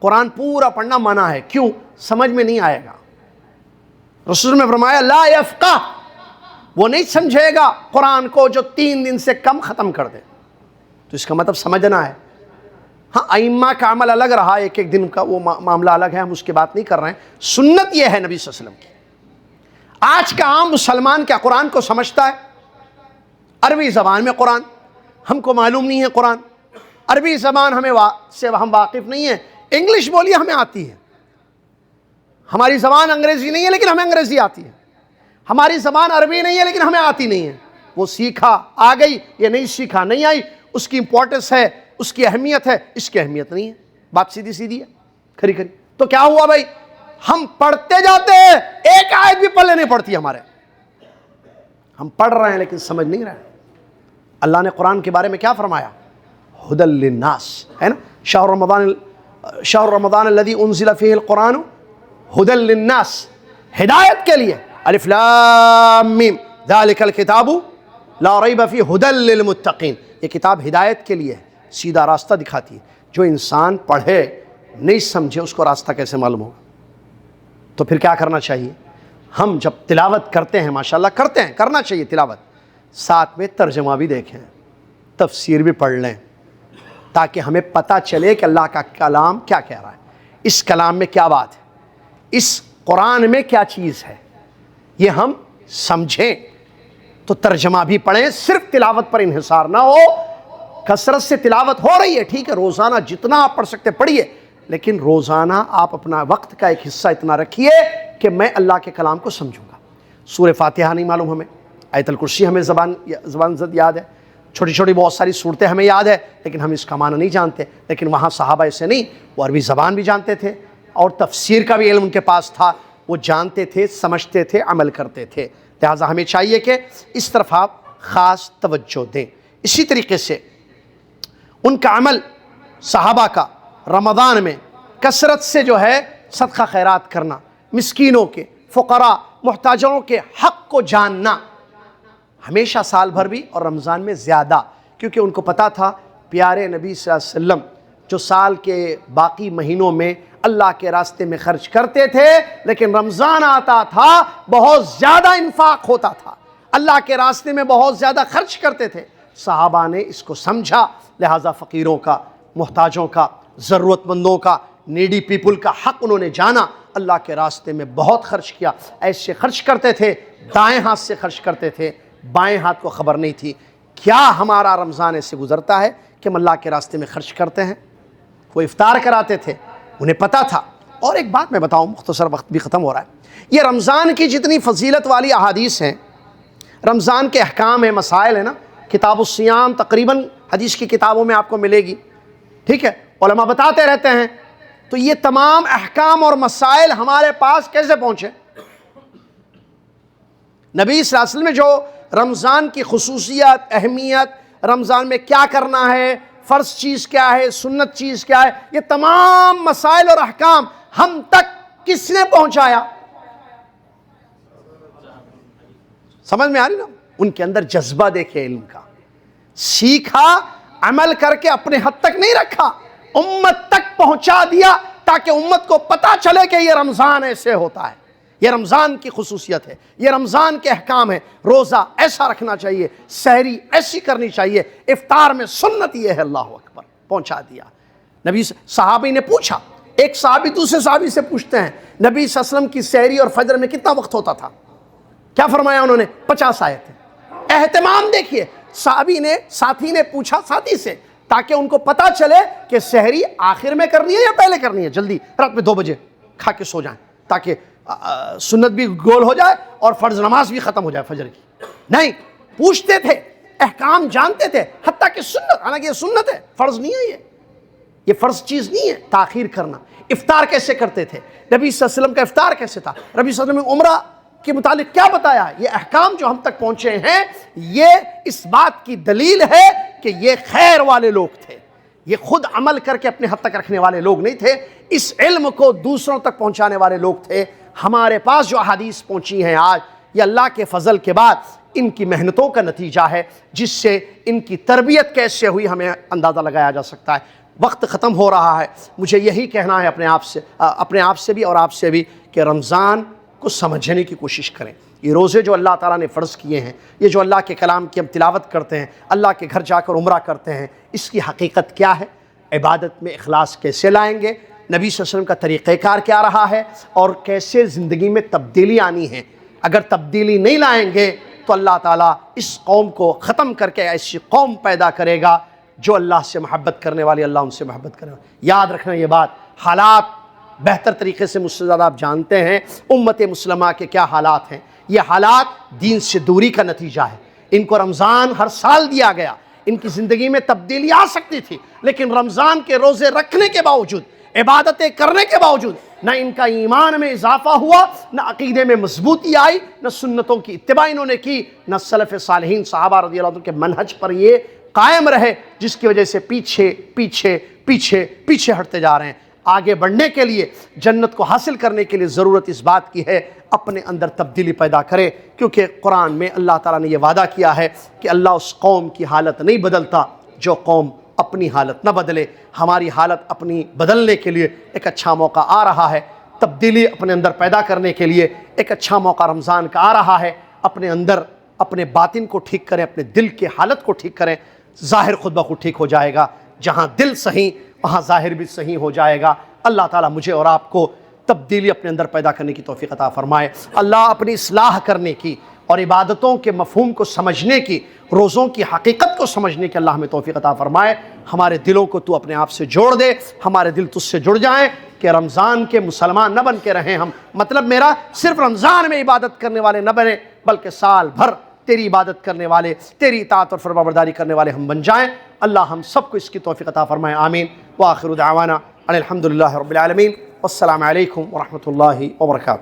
A: قرآن پورا پڑھنا منع ہے. کیوں؟ سمجھ میں نہیں آئے گا. رسول نے فرمایا لا یفقہ, وہ نہیں سمجھے گا قرآن کو جو 3 دن سے کم ختم کر دے. تو اس کا مطلب سمجھنا ہے. ہاں ائمہ کا عمل الگ رہا, ایک دن کا وہ معاملہ الگ ہے, ہم اس کی بات نہیں کر رہے ہیں. سنت یہ ہے نبی صلی اللہ علیہ وسلم کی. آج کا عام مسلمان کیا قرآن کو سمجھتا ہے؟ عربی زبان میں قرآن, ہم کو معلوم نہیں ہے قرآن. عربی زبان سے ہم واقف نہیں ہیں. انگلش بولیے ہمیں آتی ہے. ہماری زبان انگریزی نہیں ہے لیکن ہمیں انگریزی آتی ہے. ہماری زبان عربی نہیں ہے لیکن ہمیں آتی نہیں ہے. وہ سیکھا آ گئی, یہ نہیں سیکھا نہیں آئی. اس کی امپورٹنس ہے, اس کی اہمیت ہے, اس کی اہمیت نہیں ہے. بات سیدھی ہے, کھری. تو کیا ہوا بھائی, ہم پڑھتے جاتے ہیں, ایک آیت بھی پلے نہیں پڑتی ہمارے. ہم پڑھ رہے ہیں لیکن سمجھ نہیں رہے. اللہ نے قرآن کے بارے میں کیا فرمایا؟ ہدی للناس, ہے نا. شہر رمضان الذی انزل فیہ القرآن ہدی للناس, ہدایت کے لیے. الف لام میم ذالک الکتاب لا ریب فیہ ہدی للمتقین. یہ کتاب ہدایت کے لیے ہے, سیدھا راستہ دکھاتی ہے. جو انسان پڑھے نہیں سمجھے اس کو راستہ کیسے معلوم ہوگا؟ تو پھر کیا کرنا چاہیے؟ ہم جب تلاوت کرتے ہیں, ماشاءاللہ کرتے ہیں, کرنا چاہیے تلاوت, ساتھ میں ترجمہ بھی دیکھیں, تفسیر بھی پڑھ لیں, تاکہ ہمیں پتہ چلے کہ اللہ کا کلام کیا کہہ رہا ہے, اس کلام میں کیا بات ہے, اس قرآن میں کیا چیز ہے, یہ ہم سمجھیں. تو ترجمہ بھی پڑھیں, صرف تلاوت پر انحصار نہ ہو. کثرت سے تلاوت ہو رہی ہے, ٹھیک ہے, روزانہ جتنا آپ پڑھ سکتے پڑھیے, لیکن روزانہ آپ اپنا وقت کا ایک حصہ اتنا رکھیے کہ میں اللہ کے کلام کو سمجھوں گا. سورہ فاتحہ نہیں معلوم ہمیں, آیت الکرسی ہمیں زبان زد یاد ہے, چھوٹی چھوٹی بہت ساری صورتیں ہمیں یاد ہے لیکن ہم اس کا معنی نہیں جانتے، لیکن وہاں صحابہ ایسے نہیں، وہ عربی زبان بھی جانتے تھے اور تفسیر کا بھی علم ان کے پاس تھا، وہ جانتے تھے، سمجھتے تھے، عمل کرتے تھے۔ لہٰذا ہمیں چاہیے کہ اس طرف آپ خاص توجہ دیں۔ اسی طریقے سے ان کا عمل صحابہ کا رمضان میں کثرت سے جو ہے صدقہ خیرات کرنا، مسکینوں کے، فقراء، محتاجوں کے حق کو جاننا، ہمیشہ سال بھر بھی اور رمضان میں زیادہ، کیونکہ ان کو پتا تھا پیارے نبی صلی اللہ علیہ وسلم جو سال کے باقی مہینوں میں اللہ کے راستے میں خرچ کرتے تھے، لیکن رمضان آتا تھا بہت زیادہ انفاق ہوتا تھا، اللہ کے راستے میں بہت زیادہ خرچ کرتے تھے۔ صحابہ نے اس کو سمجھا، لہٰذا فقیروں کا، محتاجوں کا، ضرورت مندوں کا، نیڈی پیپل کا حق انہوں نے جانا، اللہ کے راستے میں بہت خرچ کیا۔ ایسے خرچ کرتے تھے، دائیں ہاتھ سے خرچ کرتے تھے، بائیں ہاتھ کو خبر نہیں تھی۔ کیا ہمارا رمضان ایسے گزرتا ہے کہ ہم اللہ کے راستے میں خرچ کرتے ہیں؟ وہ افطار کراتے تھے، انہیں پتہ تھا۔ اور ایک بات میں بتاؤں، مختصر وقت بھی ختم ہو رہا ہے، یہ رمضان کی جتنی فضیلت والی احادیث ہیں، رمضان کے احکام ہیں، مسائل ہیں نا، کتاب الصیام تقریباً حدیث کی کتابوں میں آپ کو ملے گی، ٹھیک ہے، علماء بتاتے رہتے ہیں، تو یہ تمام احکام اور مسائل ہمارے پاس کیسے پہنچے؟ نبی صلی اللہ علیہ وسلم نے جو رمضان کی خصوصیت، اہمیت، رمضان میں کیا کرنا ہے، فرض چیز کیا ہے، سنت چیز کیا ہے، یہ تمام مسائل اور احکام ہم تک کس نے پہنچایا؟ سمجھ میں آ رہی نا؟ ان کے اندر جذبہ دیکھے علم کا، سیکھا، عمل کر کے اپنے حد تک نہیں رکھا، امت تک پہنچا دیا تاکہ امت کو پتا چلے کہ یہ رمضان ایسے ہوتا ہے، یہ رمضان کی خصوصیت ہے، یہ رمضان کے احکام ہے، روزہ ایسا رکھنا چاہیے، سحری ایسی کرنی چاہیے، افطار میں سنت یہ ہے، اللہ اکبر، پہنچا دیا۔ نبی صحابی نے پوچھا، ایک صحابی دوسرے صحابی سے پوچھتے ہیں نبی صلی اللہ علیہ وسلم کی سحری اور فجر میں کتنا وقت ہوتا تھا؟ کیا فرمایا انہوں نے؟ 50 آیتیں۔ اہتمام دیکھیے، صحابی نے، ساتھی نے پوچھا ساتھی سے تاکہ ان کو پتا چلے کہ سحری آخر میں کرنی ہے یا پہلے کرنی ہے، جلدی رات میں 2 بجے کھا کے سو جائیں تاکہ سنت بھی گول ہو جائے اور فرض نماز بھی ختم ہو جائے فجر کی۔ نہیں، پوچھتے تھے، احکام جانتے تھے، حتیٰ کہ سنت، حالانکہ یہ سنت ہے، فرض نہیں ہے، یہ فرض چیز نہیں ہے تاخیر کرنا۔ افطار کیسے کرتے تھے؟ نبی صلی اللہ علیہ وسلم کا افطار کیسے تھا؟ نبی صلی اللہ علیہ وسلم نے عمرہ کے متعلق کیا بتایا؟ یہ احکام جو ہم تک پہنچے ہیں، یہ اس بات کی دلیل ہے کہ یہ خیر والے لوگ تھے، یہ خود عمل کر کے اپنے حد تک رکھنے والے لوگ نہیں تھے، اس علم کو دوسروں تک پہنچانے والے لوگ تھے۔ ہمارے پاس جو احادیث پہنچی ہیں آج، یہ اللہ کے فضل کے بعد ان کی محنتوں کا نتیجہ ہے، جس سے ان کی تربیت کیسے ہوئی ہمیں اندازہ لگایا جا سکتا ہے۔ وقت ختم ہو رہا ہے، مجھے یہی کہنا ہے اپنے آپ سے بھی اور آپ سے بھی کہ رمضان کو سمجھنے کی کوشش کریں۔ یہ روزے جو اللہ تعالیٰ نے فرض کیے ہیں، یہ جو اللہ کے کلام کی ہم تلاوت کرتے ہیں، اللہ کے گھر جا کر عمرہ کرتے ہیں، اس کی حقیقت کیا ہے؟ عبادت میں اخلاص کیسے لائیں گے؟ نبی صلی اللہ علیہ وسلم کا طریقہ کار کیا رہا ہے؟ اور کیسے زندگی میں تبدیلی آنی ہے؟ اگر تبدیلی نہیں لائیں گے تو اللہ تعالیٰ اس قوم کو ختم کر کے ایسی قوم پیدا کرے گا جو اللہ سے محبت کرنے والی، اللہ ان سے محبت کرے گا۔ یاد رکھنا یہ بات، حالات بہتر طریقے سے مجھ سے زیادہ آپ جانتے ہیں امت مسلمہ کے کیا حالات ہیں۔ یہ حالات دین سے دوری کا نتیجہ ہے۔ ان کو رمضان ہر سال دیا گیا، ان کی زندگی میں تبدیلی آ سکتی تھی، لیکن رمضان کے روزے رکھنے کے باوجود، عبادتیں کرنے کے باوجود، نہ ان کا ایمان میں اضافہ ہوا، نہ عقیدے میں مضبوطی آئی، نہ سنتوں کی اتباع انہوں نے کی، نہ سلف صالحین صحابہ رضی اللہ عنہ کے منہج پر یہ قائم رہے، جس کی وجہ سے پیچھے ہٹتے جا رہے ہیں۔ آگے بڑھنے کے لیے، جنت کو حاصل کرنے کے لیے ضرورت اس بات کی ہے اپنے اندر تبدیلی پیدا کرے، کیونکہ قرآن میں اللہ تعالیٰ نے یہ وعدہ کیا ہے کہ اللہ اس قوم کی حالت نہیں بدلتا جو قوم اپنی حالت نہ بدلے۔ ہماری حالت اپنی بدلنے کے لیے ایک اچھا موقع آ رہا ہے، تبدیلی اپنے اندر پیدا کرنے کے لیے ایک اچھا موقع رمضان کا آ رہا ہے۔ اپنے اندر اپنے باطن کو ٹھیک کریں، اپنے دل کی حالت کو ٹھیک کریں، ظاہر خود بخود ٹھیک ہو جائے گا۔ جہاں دل صحیح، وہاں ظاہر بھی صحیح ہو جائے گا۔ اللہ تعالیٰ مجھے اور آپ کو تبدیلی اپنے اندر پیدا کرنے کی توفیق عطا فرمائے۔ اللہ اپنی اصلاح کرنے کی اور عبادتوں کے مفہوم کو سمجھنے کی، روزوں کی حقیقت کو سمجھنے کی اللہ ہمیں توفیق عطا فرمائے۔ ہمارے دلوں کو تو اپنے آپ سے جوڑ دے، ہمارے دل تجھ سے جڑ جائیں کہ رمضان کے مسلمان نہ بن کے رہیں ہم۔ مطلب میرا صرف رمضان میں عبادت کرنے والے نہ بنیں، بلکہ سال بھر تیری عبادت کرنے والے، تیری اطاعت اور فرمانبرداری کرنے والے ہم بن جائیں۔ اللہ ہم سب کو اس کی توفیق عطا فرمائے، آمین۔ وآخر دعوانا ان الحمد للہ رب العالمین، والسلام علیکم ورحمۃ اللہ وبرکاتہ۔